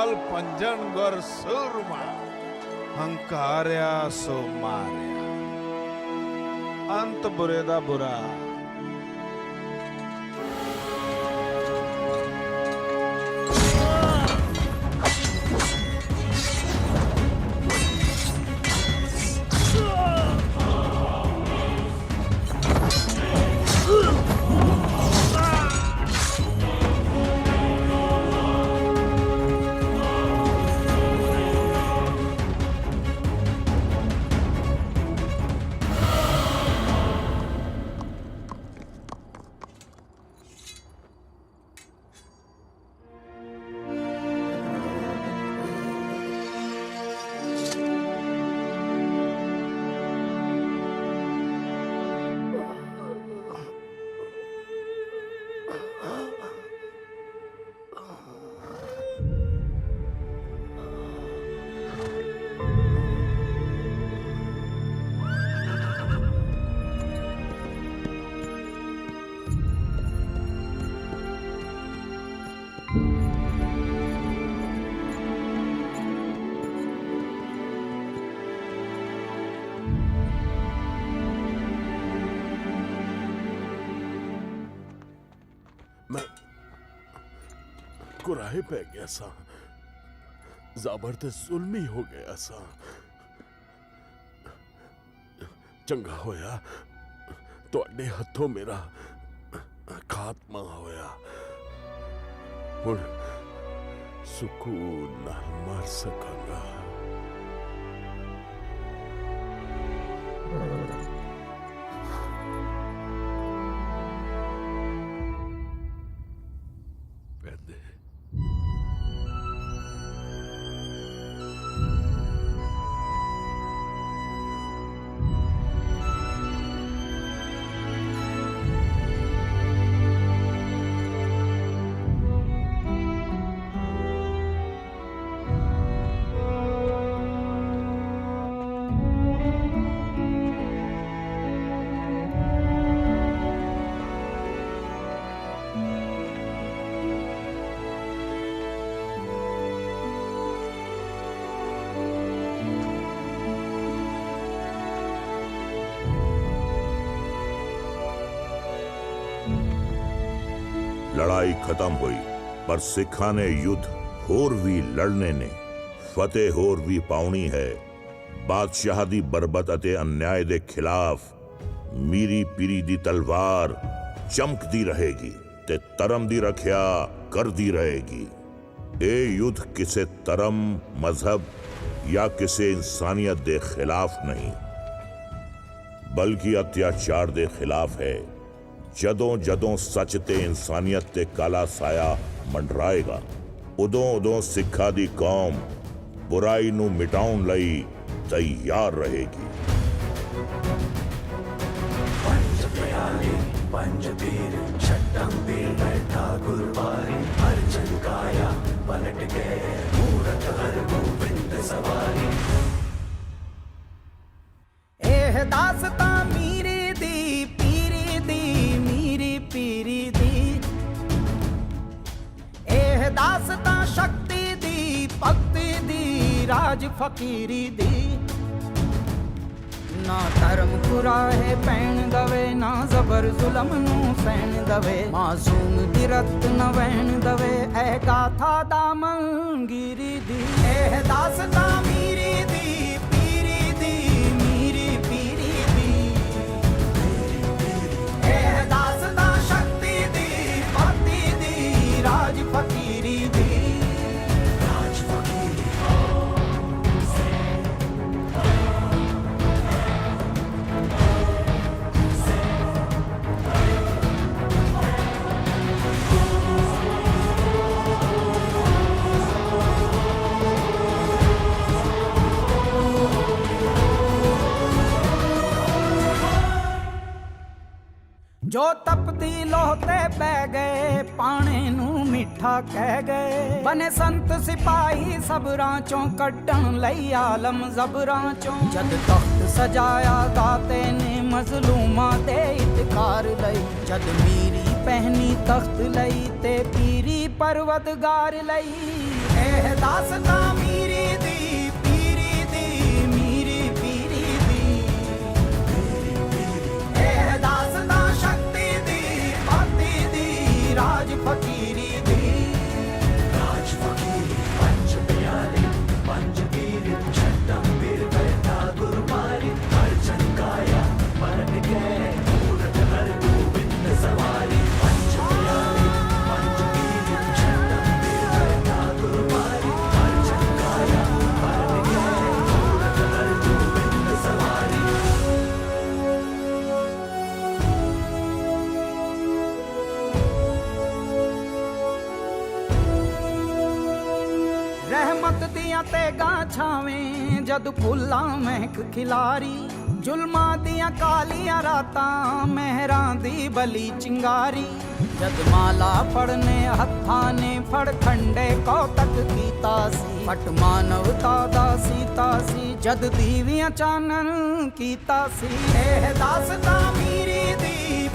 ਦਲ ਪੰਜਨ ਗੁਰ ਸੂਰਮਾ ਹੰਕਾਰਿਆ ਸੋ ਮਾਰਿਆ ਅੰਤ ਬੁਰੇ ਦਾ ਬੁਰਾ ਕੁਰਾਹੇ ਪੈ ਗਿਆ ਸਾਂ ਜ਼ਾਬਰ ਤੇ ਜ਼ੁਲਮੀ ਹੋ ਗਿਆ ਸਾਂ। ਚੰਗਾ ਹੋਇਆ ਤੁਹਾਡੇ ਹੱਥੋਂ ਮੇਰਾ ਖਾਤਮਾ ਹੋਇਆ। ਹੁਣ ਸਕੂਨ ਨਾਲ ਮਰ ਸਕਾਂਗਾ। ਲੜਾਈ ਖਤਮ ਹੋਈ, ਪਰ ਸਿੱਖਾਂ ਨੇ ਯੁੱਧ ਹੋਰ ਵੀ ਲੜਨੇ ਨੇ। ਫਤਿਹ ਹੋਰ ਵੀ ਪਾਉਣੀ ਹੈ। ਬਾਦਸ਼ਾਹ ਦੀ ਬਰਬਤ ਅਤੇ ਅਨਿਆਏ ਦੇ ਖਿਲਾਫ ਮੀਰੀ ਪੀਰੀ ਦੀ ਤਲਵਾਰ ਚਮਕਦੀ ਰਹੇਗੀ ਤੇ ਧਰਮ ਦੀ ਰੱਖਿਆ ਕਰਦੀ ਰਹੇਗੀ। ਇਹ ਯੁੱਧ ਕਿਸੇ ਧਰਮ, ਮਜ਼ਹਬ ਜਾਂ ਕਿਸੇ ਇਨਸਾਨੀਅਤ ਦੇ ਖਿਲਾਫ ਨਹੀਂ, ਬਲਕਿ ਅਤਿਆਚਾਰ ਦੇ ਖਿਲਾਫ ਹੈ। ਜਦੋਂ ਜਦੋਂ ਸੱਚ ਤੇ ਇਨਸਾਨੀਅਤ ਤੇ ਕਾਲਾ ਸਾਇਆ ਮੰਡਰਾਏਗਾ, ਉਦੋਂ ਸਿੱਖਾਂ ਦੀ ਕੌਮ ਬੁਰਾਈ ਨੂੰ ਮਿਟਾਉਣ ਲਈ ਤਿਆਰ ਰਹੇਗੀ। ਪੰਜ ਪਿਆਲੇ ਪੰਜ ਪੀਰ ਛੱਟਾਂ ਪੀਰ ਬੈਠਾ ਗੁਰਬਾਰੀ ਅਰਜਨ ਕਾਇਆ ਪਲਟ ਗਏ ਮੂਰਤ ਹਰ ਗੋਬਿੰਦ ਸਵਾਰੀ। ਇਹ ਦਾਸਤਾਂ ਮੀਰੀ ਦੀ ਪੀਰੀ ਦੀ ਮੀਰੀ ਪੀਰੀ ਦੀ, ਇਹ ਦਾਸਤਾਂ ਸ਼ਕਤੀ ਦੀ ਭਗਤੀ ਦੀ ਰਾਜ ਫਕੀਰੀ ਦੀ। ਨਾ ਧਰਮ ਕੁਰਾਹੇ ਪੈਣ ਦਵੇ, ਨਾ ਜ਼ਬਰ ਜ਼ੁਲਮ ਨੂੰ ਸਹਿਣ ਦਵੇ, ਮਾਸੂਮ ਦੀ ਰਤ ਨ ਵਹਿਣ ਦਵੇ। ਇਹ ਗਾਥਾ ਦਾ ਮੰਗੀਰੀ ਦੀ, ਇਹ ਦਾਸਤਾਂ ਮੀਰੀ ਦੀ ਪੀਰੀ ਦੀ ਮੀਰੀ ਪੀਰੀ ਦੀ, ਇਹ ਦਾਸਤਾਂ ਸ਼ਕਤੀ ਦੀ ਭਗਤੀ ਦੀ ਰਾਜ ਫਕੀਰੀ ਦੀ। ਰਾਜ ਫਕੀਰੀ ਜੋ ਤਪਦੀ ਲੋਹ ਤੇ ਬਹਿ ਗਏ, ਪਾਣੇ ਨੂੰ ਮਿੱਠਾ ਕਹਿ ਗਏ। ਬਨੇ ਸੰਤ ਸਿਪਾਹੀ ਸਬਰਾਂ ਚੋਂ ਕੱਢਣ ਲਈ ਆਲਮ ਜ਼ਬਰਾਂ ਚੋਂ। ਜਦ ਤਖਤ ਸਜਾਇਆ ਦਾਤੇ ਨੇ ਮਜ਼ਲੂਮਾਂ ਦੇ ਇਤਕਾਰ ਲਈ, ਜਦ ਮੀਰੀ ਪਹਿਨੀ ਤਖਤ ਲਈ ਤੇ ਪੀਰੀ ਪਰਵਤਗਾਰ ਲਈ। ਇਹ ਦਾਸਤਾਂ ਮੀਰੀ ਦੀ ਪੀਰੀ ਦੀ ਮੀਰੀ ਪੀਰੀ ਦੀ, ਇਹ ਦਾਸਤਾਂ ਸ਼ਕਤੀ ਦੀ ਭਗਤੀ ਦੀ ਰਾਜ ਫਕੀਰੀ ਦੀ। ਰਾਜ ਫਕੀਰੀ ਪੰਜ ਪਿਆਰੇ ਪੰਜ ਪੀਰ ਛੱਟਾਂ ਪੀਰ ਬੈਠਾ ਗੁਰਬਾਰੀ ਅਰਜਨ ਕਾਇਆ ਪਲਟ ਗਏ ਮੂਰਤ ਹਰ ਗੋਬਿੰਦ ਸਵਾਰੀ। ਪੰਜ ਪਿਆਰੇ ਪੰਜ ਪੀਰ ਛੱਟਾਂ ਪੀਰ ਬੈਠਾ ਗੁਰਬਾਰੀ ਅਰਜਨ ਕਾਇਆ ਪਲਟ ਗਏ ਮੂਰਤ ਹਰ ਗੋਬਿੰਦ ਸਵਾਰੀ। ਰਹਿਮਤ ਦੀਆਂ ਤੇਗਾਂ ਛਾਵੇਂ ਜਦ ਫੁੱਲਾਂ ਮਹਿਕ ਖਿਲਾਰੀ, ਜ਼ੁਲਮਾਂ ਦੀਆਂ ਕਾਲੀਆਂ ਰਾਤਾਂ ਮਹਿਰਾਂ ਦੀ ਬਲੀ ਚਿੰਗਾਰੀ। ਜਦ ਮਾਲਾ ਫੜਨੇ ਹੱਥਾਂ ਨੇ ਫੜ ਖੰਡੇ ਕੌਤਕ ਕੀਤਾ ਸੀ, ਫਟ ਮਾਨਵਤਾ ਦਾ ਸੀਤਾ ਸੀ ਜਦ ਦੀਵੀਆਂ ਚਾਨਣ ਕੀਤਾ ਸੀ। ਇਹ ਦਾਸਤਾਂ ਮੀਰੀ ਦੀ